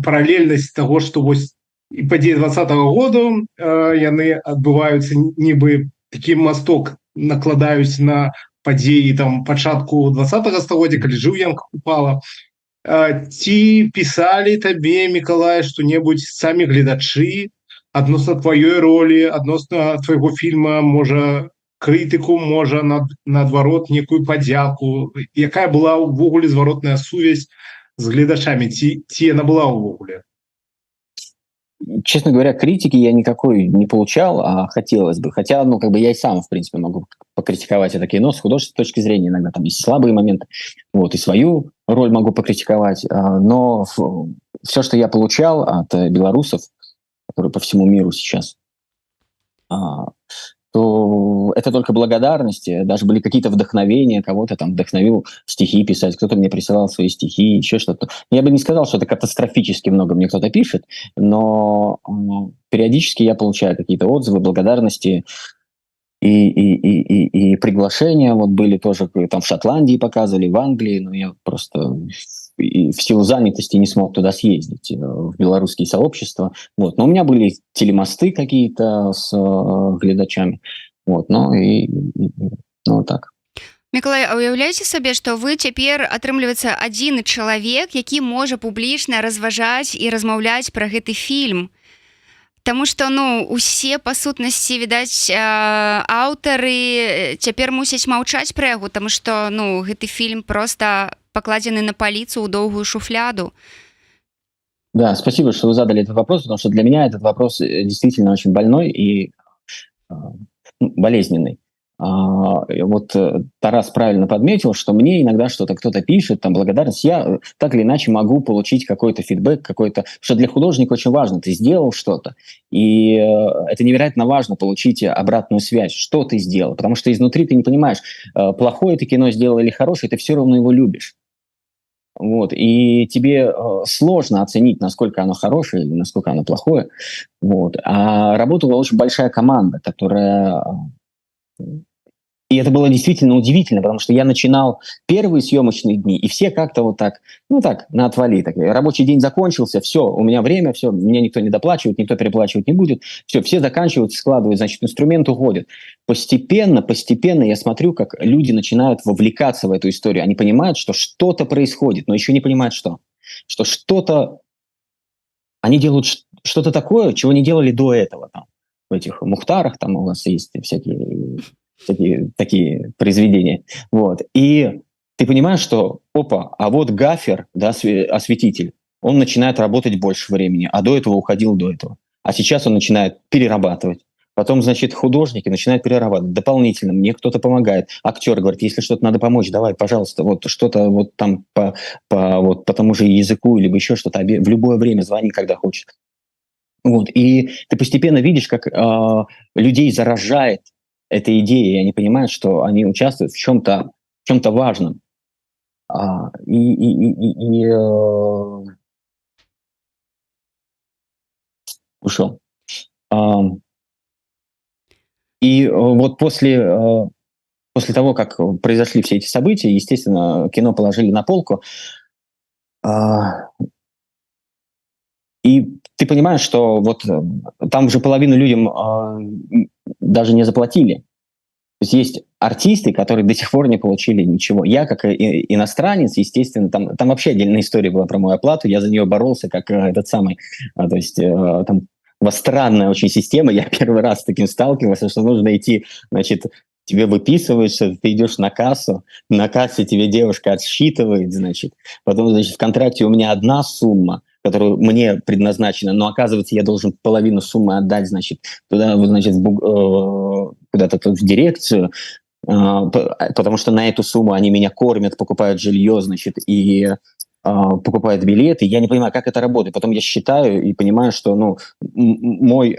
паралельнасць таго, што вось і падзеі 20-го году яны адбываюцца нібы такі масток накладаюць на падзеі там пачатку 20-го стагоддзя, калі жыў Янка Купала. Ці пісалі табе, Мікалай, што-небудзь самі гледачы адносна тваёй ролі, адносна твайго фільма, можа, крытыку, можа, наадварот, некую падзяку? Якая была ўвогуле зваротная сувязь з гледачамі? Ці яна была ўвогуле? Честно говоря, критики я никакой не получал, а хотелось бы. Хотя, я и сам, в принципе, могу покритиковать это кино с художественной точки зрения. Иногда там есть слабые моменты. Вот, и свою роль могу покритиковать. Но все, что я получал от белорусов, которые по всему миру сейчас, то это только благодарности. Даже были какие-то вдохновения, кого-то там вдохновил стихи писать, кто-то мне присылал свои стихи, еще что-то. Я бы не сказал, что это катастрофически много мне кто-то пишет, но периодически я получаю какие-то отзывы, благодарности и приглашения. Вот были тоже, там в Шотландии показывали, в Англии, но я просто в силу занятости не смог туда съездить, в белорусские сообщества. Вот. Но у меня были телемосты какие-то с гледачами. Вот. Вот так. Мікалай, а уяўляеце сабе, што вы цяпер, атрымліваецца, адзіны чалавек, які можа публічна разважаць і размаўляць пра гэты фільм. Таму што, усе, па сутнасці, відаць, аўтары цяпер мусяць маўчаць пра яго, таму што, гэты фільм проста покладены на полицу у долгую шуфляду. Да, спасибо, что вы задали этот вопрос, потому что для меня этот вопрос действительно очень больной и болезненный. Вот Тарас правильно подметил, что мне иногда что-то кто-то пишет, там благодарность, я так или иначе могу получить какой-то фидбэк, что для художника очень важно, ты сделал что-то, и это невероятно важно получить обратную связь, что ты сделал, потому что изнутри ты не понимаешь, плохое ты кино сделал или хорошее, ты все равно его любишь. Вот, и тебе сложно оценить, насколько оно хорошее или насколько оно плохое. Вот. А работала очень большая команда, которая... И это было действительно удивительно, потому что я начинал первые съемочные дни, и все как-то вот так, на отвали. Так, рабочий день закончился, все, у меня время, все, мне никто не доплачивает, никто переплачивать не будет, все заканчивают, складывают, значит, инструмент уходит. Постепенно я смотрю, как люди начинают вовлекаться в эту историю. Они понимают, что что-то происходит, но еще не понимают, что. Что что-то... Они делают что-то такое, чего не делали до этого. Там, в этих Мухтарах там у вас есть всякие такие произведения. Вот. И ты понимаешь, что, а вот гафер, да, осветитель, он начинает работать больше времени, а до этого уходил до этого. А сейчас он начинает перерабатывать. Потом, значит, художники начинают перерабатывать. Дополнительно мне кто-то помогает. Актер говорит, если что-то надо помочь, давай, пожалуйста, вот что-то вот там по тому же языку, либо еще что-то, в любое время звони, когда хочешь. Вот. И ты постепенно видишь, как людей заражает эта идея, и они понимают, что они участвуют в чем-то важном. Ушел. Вот после того, как произошли все эти события, естественно, кино положили на полку. И ты понимаешь, что вот там уже половину людям даже не заплатили. То есть артисты, которые до сих пор не получили ничего. Я, как иностранец, естественно, там вообще отдельная история была про мою оплату. Я за нее боролся, как этот самый... То есть там странная очень система. Я первый раз с таким сталкивался, что нужно идти, значит, тебе выписываешься, ты идешь на кассу, на кассе тебе девушка отсчитывает, значит. Потом, значит, в контракте у меня одна сумма, которую мне предназначена, но оказывается, я должен половину суммы отдать, значит, туда, значит, куда-то в дирекцию, потому что на эту сумму они меня кормят, покупают жилье, значит, и покупают билеты. Я не понимаю, как это работает. Потом я считаю и понимаю, что мой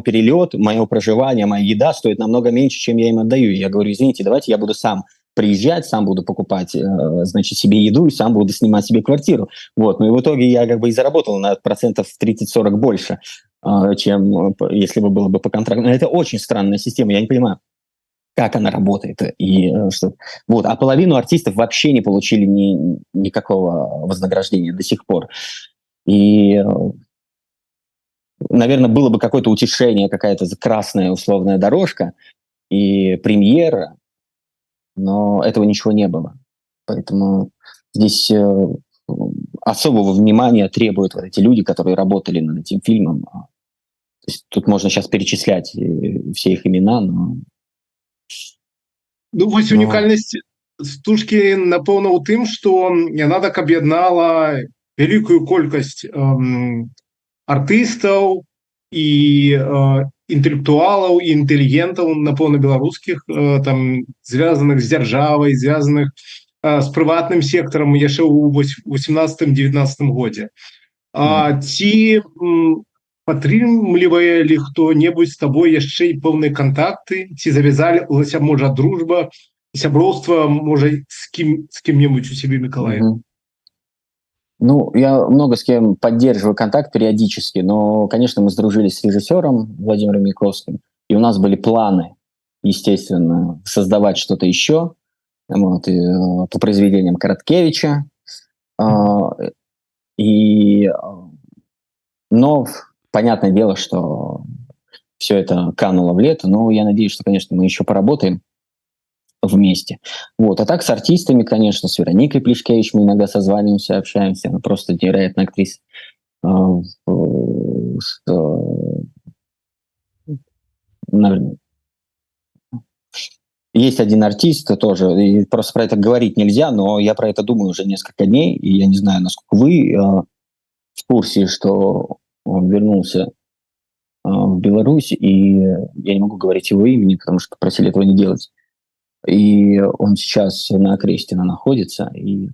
перелет, мое проживание, моя еда стоит намного меньше, чем я им отдаю. Я говорю, извините, давайте я буду сам приезжать, сам буду покупать, значит, себе еду и сам буду снимать себе квартиру. Вот. Ну и в итоге я как бы и заработал на процентов 30-40 больше, чем если бы было бы по контракту. Но это очень странная система, я не понимаю, как она работает. И что... Вот. А половину артистов вообще не получили никакого вознаграждения до сих пор. И, наверное, было бы какое-то утешение, какая-то красная условная дорожка и премьера, но этого ничего не было. Поэтому здесь особого внимания требуют вот эти люди, которые работали над этим фильмом. То есть тут можно сейчас перечислять все их имена, но... Ну, вось унікальнасць стужкі, напэўна, у тым, што яна так аб'яднала вялікую колькасць артыстаў і інтэлектуалаў і інтэлігентаў, напэўна, беларускіх, там, звязаных з дзяржавай, звязаных з прыватным сектарам яшчэ ў 18-19 годзе. Ці падтрымлівае ли хто-небудзь з табой яшчэ і пэўныя кантакты, ці завязалася, можа, дружба, сяброўства, можа, з кім-небудзь у себе, Миколай? Ну, я много с кем поддерживаю контакт периодически, но, конечно, мы сдружились с режиссером Владимиром Яковским, и у нас были планы, естественно, создавать что-то еще, вот, и, по произведениям Короткевича. Но понятное дело, что все это кануло в лето, но я надеюсь, что, конечно, мы еще поработаем вместе. Вот. А так с артистами, конечно, с Вероникой Плешкевич мы иногда созваниваемся, общаемся. Она просто невероятная актриса. Есть один артист тоже, и просто про это говорить нельзя, но я про это думаю уже несколько дней, и я не знаю, насколько вы в курсе, что он вернулся в Беларусь, и я не могу говорить его имени, потому что просили этого не делать. И он сейчас на Окрестино находится. И,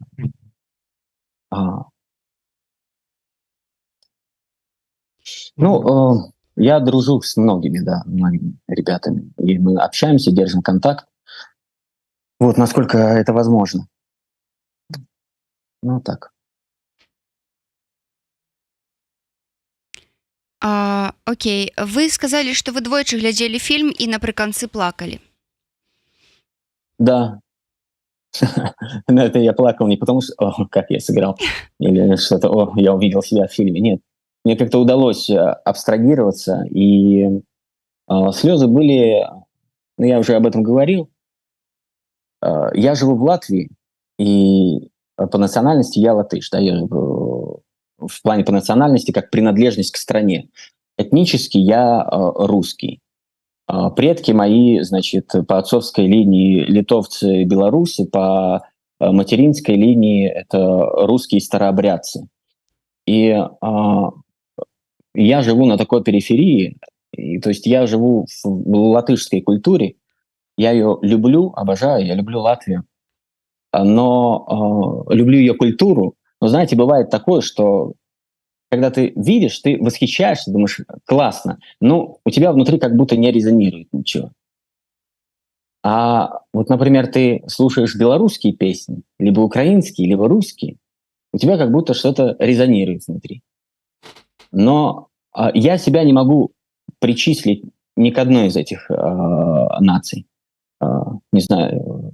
я дружу с многими, да, многими ребятами. И мы общаемся, держим контакт. Вот, насколько это возможно. Ну, так. Окей. Вы сказали, что вы двойчы глядзелі фільм і напрыканцы плакалі. Да. Но это я плакал не потому, что как я сыграл, или что-то, я увидел себя в фильме. Нет. Мне как-то удалось абстрагироваться, и слезы были, я уже об этом говорил. Я живу в Латвии, и по национальности я латыш, да, я в плане по национальности как принадлежность к стране. Этнически я русский. Предки мои, значит, по отцовской линии литовцы и белорусы, по материнской линии это русские старообрядцы. И я живу на такой периферии, то есть я живу в латышской культуре, я ее люблю, обожаю, я люблю Латвию, но люблю ее культуру. Но, знаете, бывает такое, что когда ты видишь, ты восхищаешься, думаешь, классно, но у тебя внутри как будто не резонирует ничего. А вот, например, ты слушаешь белорусские песни, либо украинские, либо русские, у тебя как будто что-то резонирует внутри. Но я себя не могу причислить ни к одной из этих наций. Не знаю,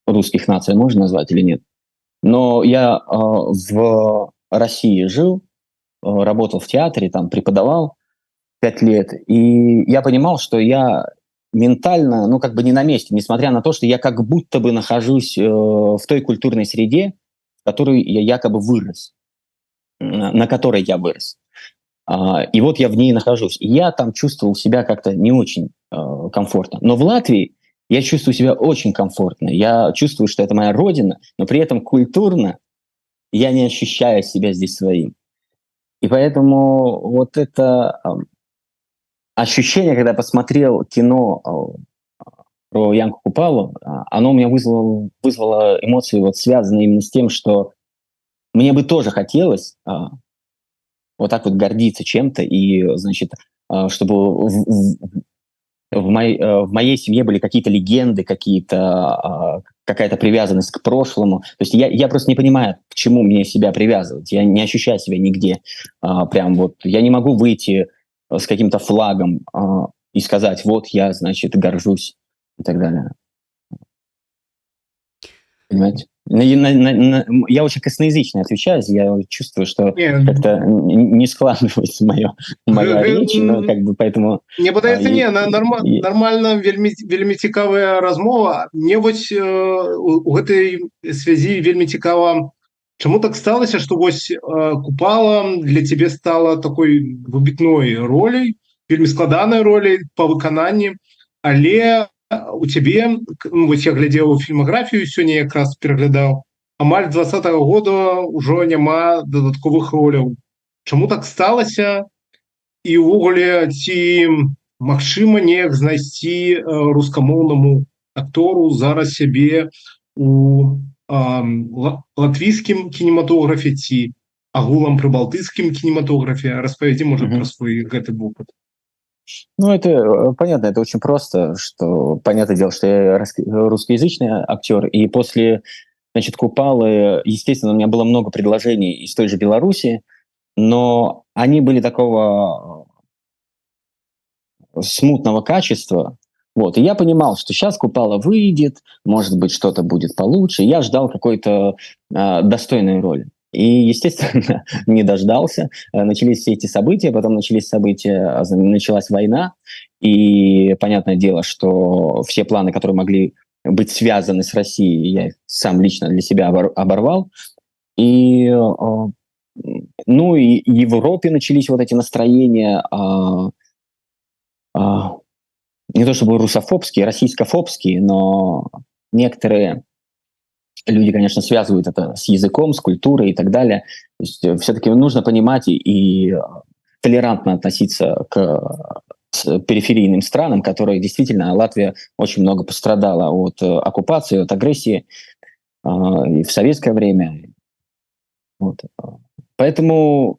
русских наций можно назвать или нет. Но я в России жил, работал в театре, там преподавал 5 лет, и я понимал, что я ментально, ну, как бы не на месте, несмотря на то, что я как будто бы нахожусь в той культурной среде, в которой я якобы вырос, на которой я вырос. И вот я в ней нахожусь. И я там чувствовал себя как-то не очень комфортно. Но в Латвии я чувствую себя очень комфортно. Я чувствую, что это моя родина, но при этом культурно я не ощущаю себя здесь своим. И поэтому вот это ощущение, когда я посмотрел кино про Янку Купалу, оно у меня вызвало эмоции, вот, связанные именно с тем, что мне бы тоже хотелось вот так вот гордиться чем-то, и, значит, чтобы в моей семье были какие-то легенды, какая-то привязанность к прошлому. То есть я просто не понимаю, к чему мне себя привязывать. Я не ощущаю себя нигде. Прям вот я не могу выйти с каким-то флагом и сказать, вот я, значит, горжусь и так далее. Понимаете? Я очень косноязычно отвечаю, я чувствую, что как-то не складывается моя речь, но как бы поэтому... Мне падаецца, не, нармальна, вельмі цікавая размова. Мне вось у гэтай связі вельмі цікава, чаму так сталася, што вось Купала для цябе стала такой выбітной роляй, вельмі складанай роляй па выкананні, але у цябе, вось я глядзеў фільмаграфію, сёння якраз пераглядаў, амаль 20-го года ўжо няма дадатковых роляў. Чаму так сталася? І ўвогуле, ці магчыма неяк знайсці рускамоўнаму актору зараз сябе у латвійскім кінематографе ці агулам прыбалтыйскім кінематографе? Распавядзі, можа, пра свой гэты вопыт. Ну, это понятно, это очень просто, что, понятное дело, что я русскоязычный актер, и после, значит, Купалы, естественно, у меня было много предложений из той же Беларуси, но они были такого смутного качества, вот, и я понимал, что сейчас Купала выйдет, может быть, что-то будет получше, я ждал какой-то достойной роли. И, естественно, не дождался. Начались все эти события, потом началась война, и понятное дело, что все планы, которые могли быть связаны с Россией, я их сам лично для себя оборвал. И, ну, и в Европе начались вот эти настроения, не то чтобы русофобские, российскофобские, но некоторые... Люди, конечно, связывают это с языком, с культурой и так далее. То есть все-таки нужно понимать и толерантно относиться к периферийным странам, которые действительно, Латвия очень много пострадала от оккупации, от агрессии и в советское время. Вот. Поэтому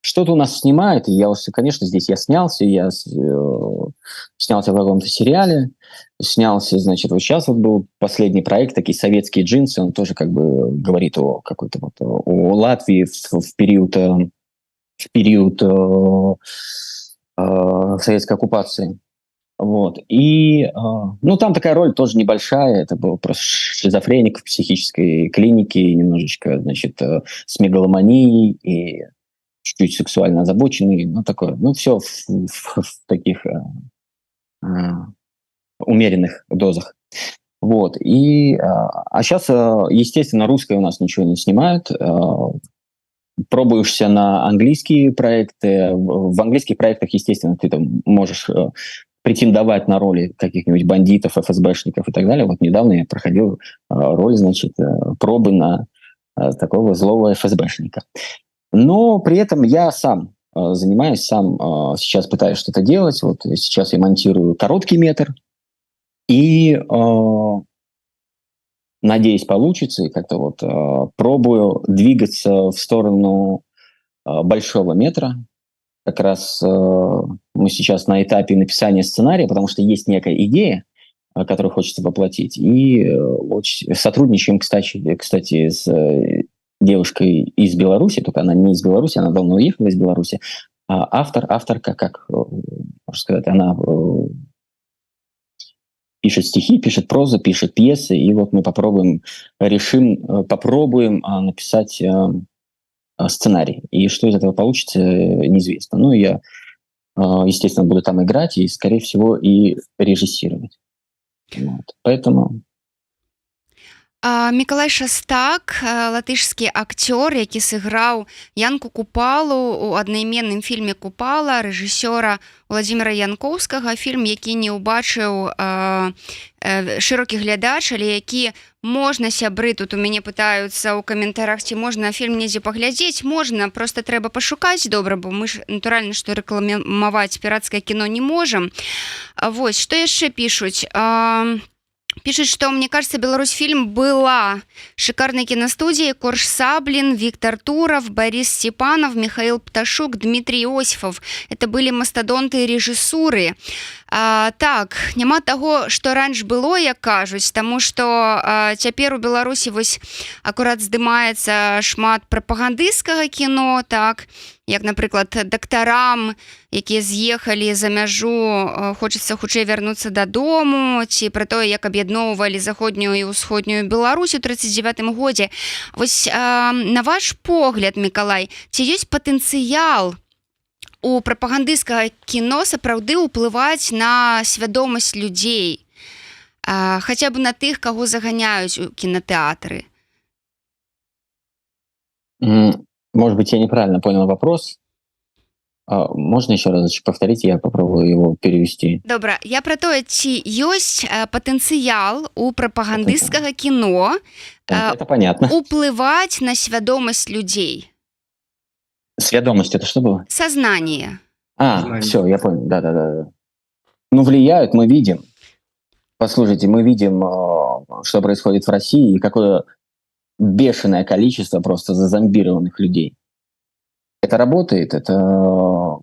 что-то у нас снимают, и я, конечно, здесь я снялся в каком-то сериале, снялся, значит, вот сейчас вот был последний проект, такие советские джинсы, он тоже как бы говорит о какой-то вот о Латвии в период советской оккупации. Вот. И, ну, там такая роль тоже небольшая, это был просто шизофреник в психической клинике, немножечко, значит, с мегаломанией и чуть-чуть сексуально озабоченный, ну, такое, ну, все в таких умеренных дозах. Вот. И, сейчас, естественно, русское у нас ничего не снимают. Пробуешься на английские проекты. В английских проектах, естественно, ты там можешь претендовать на роли каких-нибудь бандитов, ФСБшников и так далее. Вот недавно я проходил роль, значит, пробы на такого злого ФСБшника. Но при этом я сам занимаюсь, сам сейчас пытаюсь что-то делать. Вот сейчас я монтирую короткий метр и надеюсь, получится, и как-то вот пробую двигаться в сторону большого метра. как раз мы сейчас на этапе написания сценария, потому что есть некая идея, которую хочется воплотить, и сотрудничаем, кстати, с девушкой из Беларуси, только она не из Беларуси, она давно уехала из Беларуси, а авторка, как можно сказать, она пишет стихи, пишет прозу, пишет пьесы, и вот мы попробуем написать сценарий. И что из этого получится, неизвестно. Ну, я, естественно, буду там играть и, скорее всего, и режиссировать. Вот. Поэтому... Мікалай Шастак, латышскі акцёр, які сыграў Янку Купалу у аднайменным фільме «Купала» рэжысёра Владзіміра Янкоўскага, фільм, які не ўбачыў шырокі глядач, але які можна, сябры, тут у мяне пытаюцца ў каментарах, ці можна фільм недзе паглядзець, можна, проста трэба пашукаць добра, бо мы ж, натуральна, што рэкламаваць пірацкае кіно не можам. Вось, што яшчэ пішуць? Пишет, что, мне кажется, Беларусьфильм была шикарной киностудией. Корж Саблин, Виктор Туров, Борис Степанов, Михаил Пташук, Дмитрий Иосифов. Это были мастодонты режиссуры. Так, няма таго, што раньш было, як кажуць, таму што цяпер у Беларусі вось акурат здымаецца шмат прапагандысцкага кіно, так, як, напрыклад, дактарам, якія з'ехалі за мяжу, хочацца хутчэй вярнуцца дадому, ці пра тое, як аб'ядноўвалі заходнюю і ўсходнюю Беларусь у 39-м годзе. Вось на ваш погляд, Мікалай, ці ёсць патэнцыял у прапагандысцкага кіно сапраўды ўплываць на свядомасць людзей, хаця б на тых, каго заганяюць у кінотэатры? Может быть, я неправильно понял вопрос. Можно еще раз повторить, я попробую его перевести. Добра, я пра тое, ці ёсць патэнцыял у прапагандысцкага кіно это понятно. Уплываць на свядомасць людзей. Свядомость это что было? Сознание. Сознание. Все, я понял. Да. Ну, влияют, мы видим. Послушайте, мы видим, что происходит в России, и какое бешеное количество просто зазомбированных людей. Это работает, это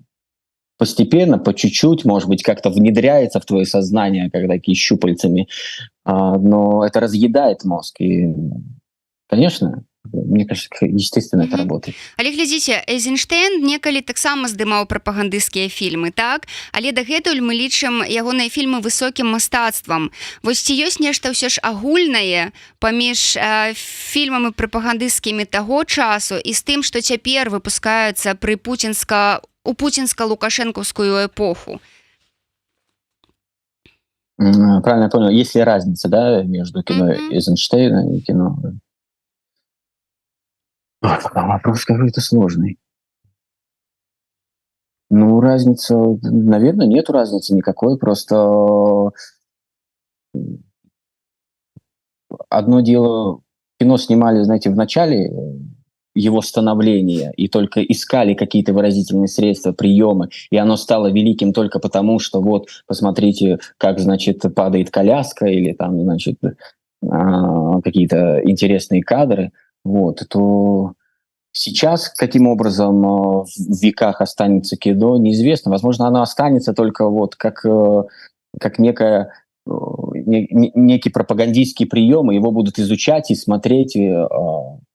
постепенно, по чуть-чуть, может быть, как-то внедряется в твое сознание, как такие щупальцами, но это разъедает мозг. И, конечно, мне кажется, естественно, это работает. Але глядзіце, Эйзенштейн некалі таксама здымаў прапагандысцкія фільмы, так? Але дагэтуль мы лічым ягоныя фільмы высокім мастацтвам. Вось ці ёсць нешта ўсё ж агульнае паміж фільмамі прапагандысцкімі таго часу і з тым, што цяпер выпускаюцца у пуцінска-лукашэнкаўскую эпоху? Правильно понял. Есть ли разница, да, между кино Эйзенштейна и кино... Вопрос какой-то сложный. Ну, разница, наверное, нету разницы никакой, просто одно дело, кино снимали, знаете, в начале его становления и только искали какие-то выразительные средства, приемы, и оно стало великим только потому, что вот, посмотрите, как, значит, падает коляска или там, значит, какие-то интересные кадры, вот, то сейчас каким образом в веках останется кино, неизвестно. Возможно, оно останется только вот как некий пропагандистский прием, и его будут изучать и смотреть,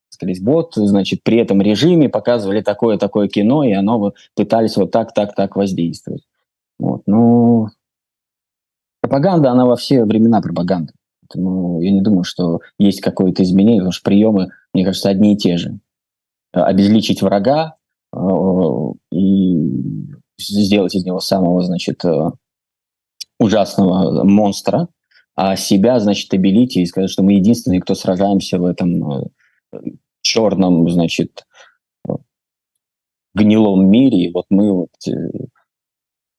сказать, вот, значит, при этом режиме показывали такое кино, и оно пытались вот так воздействовать. Вот. Ну, пропаганда, она во все времена пропаганда. Поэтому я не думаю, что есть какое-то изменение, потому что приемы, мне кажется, одни и те же. Обезличить врага и сделать из него самого, значит, ужасного монстра, а себя, значит, обелить и сказать, что мы единственные, кто сражаемся в этом черном, значит, гнилом мире, и вот мы вот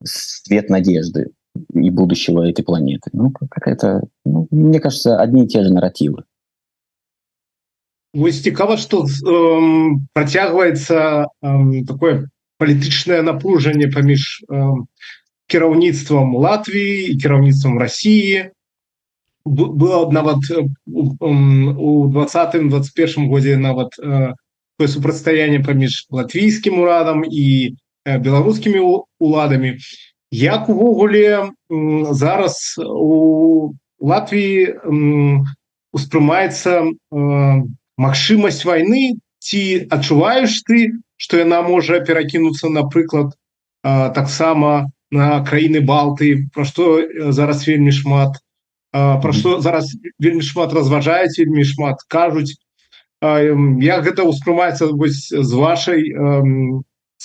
свет надежды и будущего этой планеты. Ну, какая-то, мне кажется, одни и те же нарративы. Вось цікава, што працягваецца такое палітычнае напружанне паміж кіраўніцтвам Латвіі і кіраўніцтвам Расіі. Было нават у 2020-2021 годзе нават такое супрацьстаянне паміж латвійскім урадам і беларускімі уладамі. Як увогуле зараз у Латвіі успрымаецца магчымасць вайны, ці адчуваеш ты, што яна можа перакінуцца, напрыклад, таксама на краіны Балты, пра што зараз вельмі шмат, пра што зараз вельмі шмат разважаюць, вельмі шмат кажуць. Як гэта ўспрымаецца з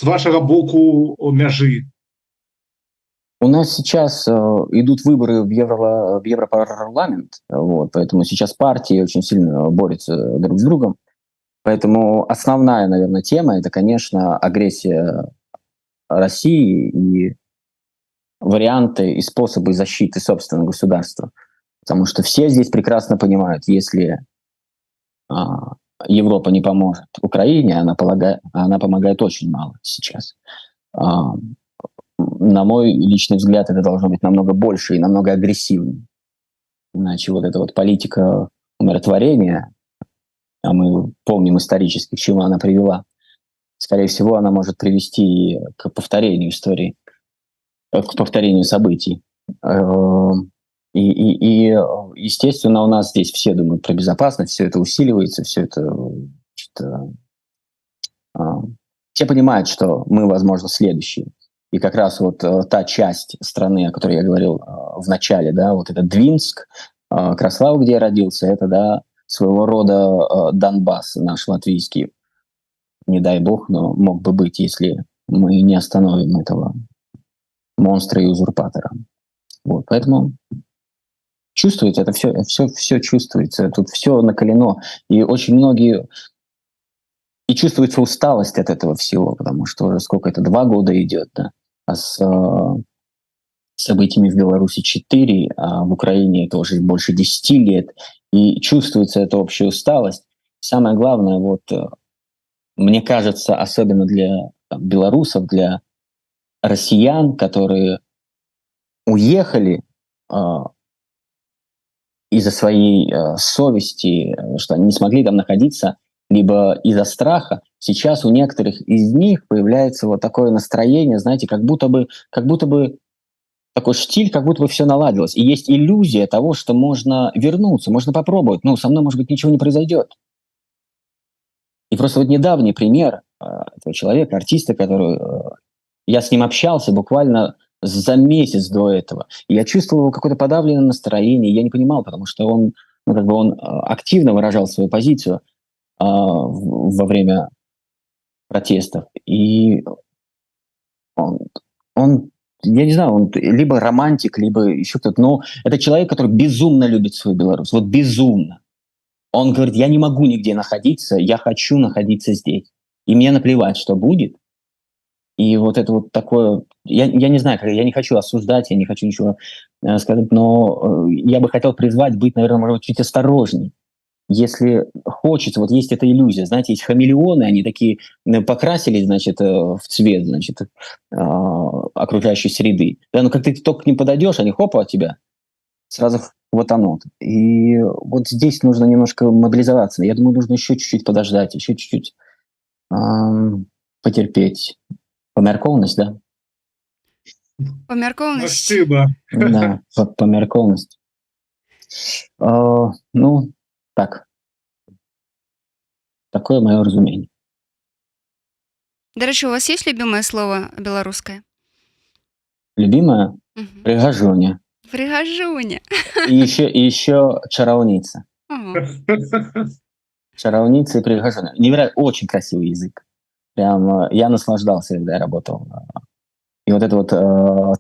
вашага боку мяжы? У нас сейчас идут выборы в Европарламент, вот, поэтому сейчас партии очень сильно борются друг с другом. Поэтому основная, наверное, тема — это, конечно, агрессия России и варианты и способы защиты собственного государства. Потому что все здесь прекрасно понимают, если Европа не поможет Украине, она помогает очень мало сейчас. На мой личный взгляд, это должно быть намного больше и намного агрессивнее. Иначе вот эта вот политика умиротворения, а мы помним исторически, к чему она привела, скорее всего, она может привести к повторению истории, к повторению событий. И, естественно, у нас здесь все думают про безопасность, все это усиливается, все это... Все понимают, что мы, возможно, следующие. И как раз вот та часть страны, о которой я говорил в начале, да, вот это Двинск, Краслав, где я родился, это, да, своего рода Донбасс наш латвийский. Не дай бог, но мог бы быть, если мы не остановим этого монстра и узурпатора. Вот, поэтому чувствуется это все чувствуется, тут все накалено, и очень многие... И чувствуется усталость от этого всего, потому что уже сколько это, 2 года идет, да, а с событиями в Беларуси 4, а в Украине это уже больше 10 лет, и чувствуется эта общая усталость. Самое главное, вот, мне кажется, особенно для белорусов, для россиян, которые уехали из-за своей совести, что они не смогли там находиться, либо из-за страха, сейчас у некоторых из них появляется вот такое настроение, знаете, как будто бы такой штиль, как будто бы все наладилось. И есть иллюзия того, что можно вернуться, можно попробовать. Ну, со мной, может быть, ничего не произойдет. И просто вот недавний пример этого человека, артиста, который... Я с ним общался буквально за месяц до этого. И я чувствовал какое-то подавленное настроение. Я не понимал, потому что он активно выражал свою позицию во время протестов. И он, я не знаю, он либо романтик, либо еще кто-то, но это человек, который безумно любит свою Беларусь, вот безумно. Он говорит, я не могу нигде находиться, я хочу находиться здесь. И мне наплевать, что будет. И вот это вот такое... Я не знаю, я не хочу осуждать, я не хочу ничего сказать, но я бы хотел призвать быть, наверное, может быть, чуть осторожней. Если хочется, вот есть эта иллюзия, знаете, есть хамелеоны, они такие покрасились, значит, в цвет, значит, окружающей среды. Да, но как ты только к ним подойдешь, они хопа от тебя сразу хватанут. И вот здесь нужно немножко мобилизоваться. Я думаю, нужно еще чуть-чуть подождать, еще чуть-чуть потерпеть. Помяркованность, да? Помяркованность. Спасибо. Да, помяркованность. Ну, так. Такое мое разумение. До речі, у вас есть любимое слово белорусское? Любимое? Пригожуня. Пригожуня. И еще чаровница. Чаровница и пригожуня. Невероятно, очень красивый язык. Прям я наслаждался, когда я работал. И вот эта вот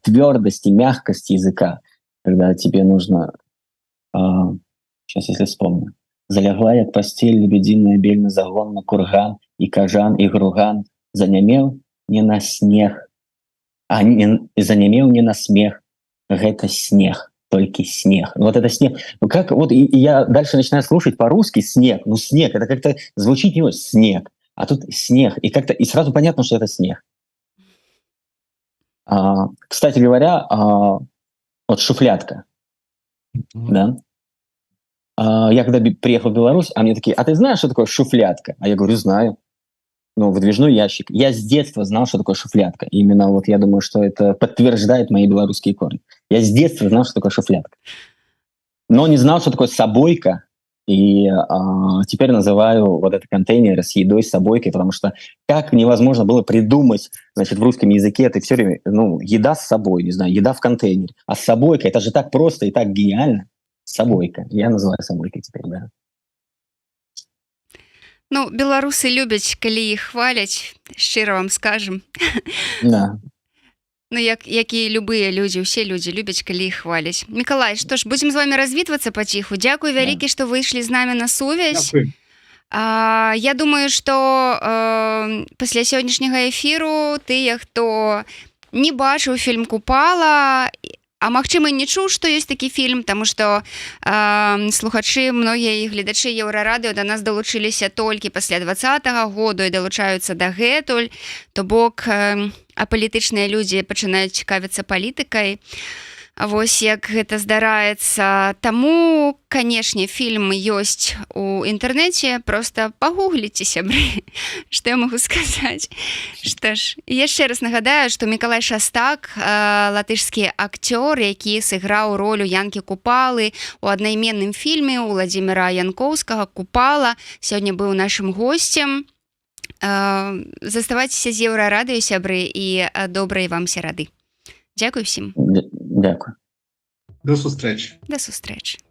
твердость и мягкость языка, когда тебе нужно... сейчас, если вспомню. Залягла, як постель, лебединая бель на загон, на курган, и кажан, и груган. Занямел не на снег, занямел не на смех. Гэта снег, только снег. Вот это снег. Ну как, вот и я дальше начинаю слушать по-русски снег. Ну снег, это как-то звучит не очень снег. А тут снег. И как-то и сразу понятно, что это снег. Кстати говоря, вот шуфлятка. Да? Я когда приехал в Беларусь, а мне такие, а ты знаешь, что такое шуфлятка? А я говорю, знаю. ну, выдвижной ящик. Я с детства знал, что такое шуфлядка. Именно вот я думаю, что это подтверждает мои белорусские корни. Я с детства знал, что такое шуфлядка. Но не знал, что такое собойка. И теперь называю вот этот контейнер с едой собойкой, потому что как невозможно было придумать, значит, в русском языке это все время, ну, еда с собой, не знаю, еда в контейнере. А собойка, это же так просто и так гениально. Собойка. Я называю собойкой теперь, да. Ну, беларусы любяць, калі іх хваляць, шчыра вам скажам. Да. Ну, як і любыя людзі, усе людзі любяць, калі іх хваляць. Мікалай, што ж, будзем з вами развітвацца паціху. Дзякуй вялікі, што выйшлі з намі на сувязь. Дякую. Я думаю, што пасля сённяшняга эфіру тыя, хто не бачыў фільм «Купала», а магчыма не чуў, што ёсць такі фільм, таму што слухачы, многія і гледачы Еўрарадыё да нас далучыліся толькі пасля 2020 году і далучаюцца дагэтуль, то бок апалітычныя людзі пачынаюць цікавіцца палітыкай. Вось як гэта здараецца. Таму, канешне, фільм ёсць у інтэрнэце, проста пагугліце, сябры, што я магу сказаць. Што ж, яшчэ раз нагадаю, што Мікалай Шастак, латышскі акцёр, які сыграў ролю Янкі Купалы у аднайменным фільме Уладзіміра Янкоўскага «Купала», сёння быў нашым госцем. Заставайцеся з Еўрарадыё, сябры, і добрай вам серады. Дзякуй усім. Дякую. До сустрэчы. Да сустрэчы.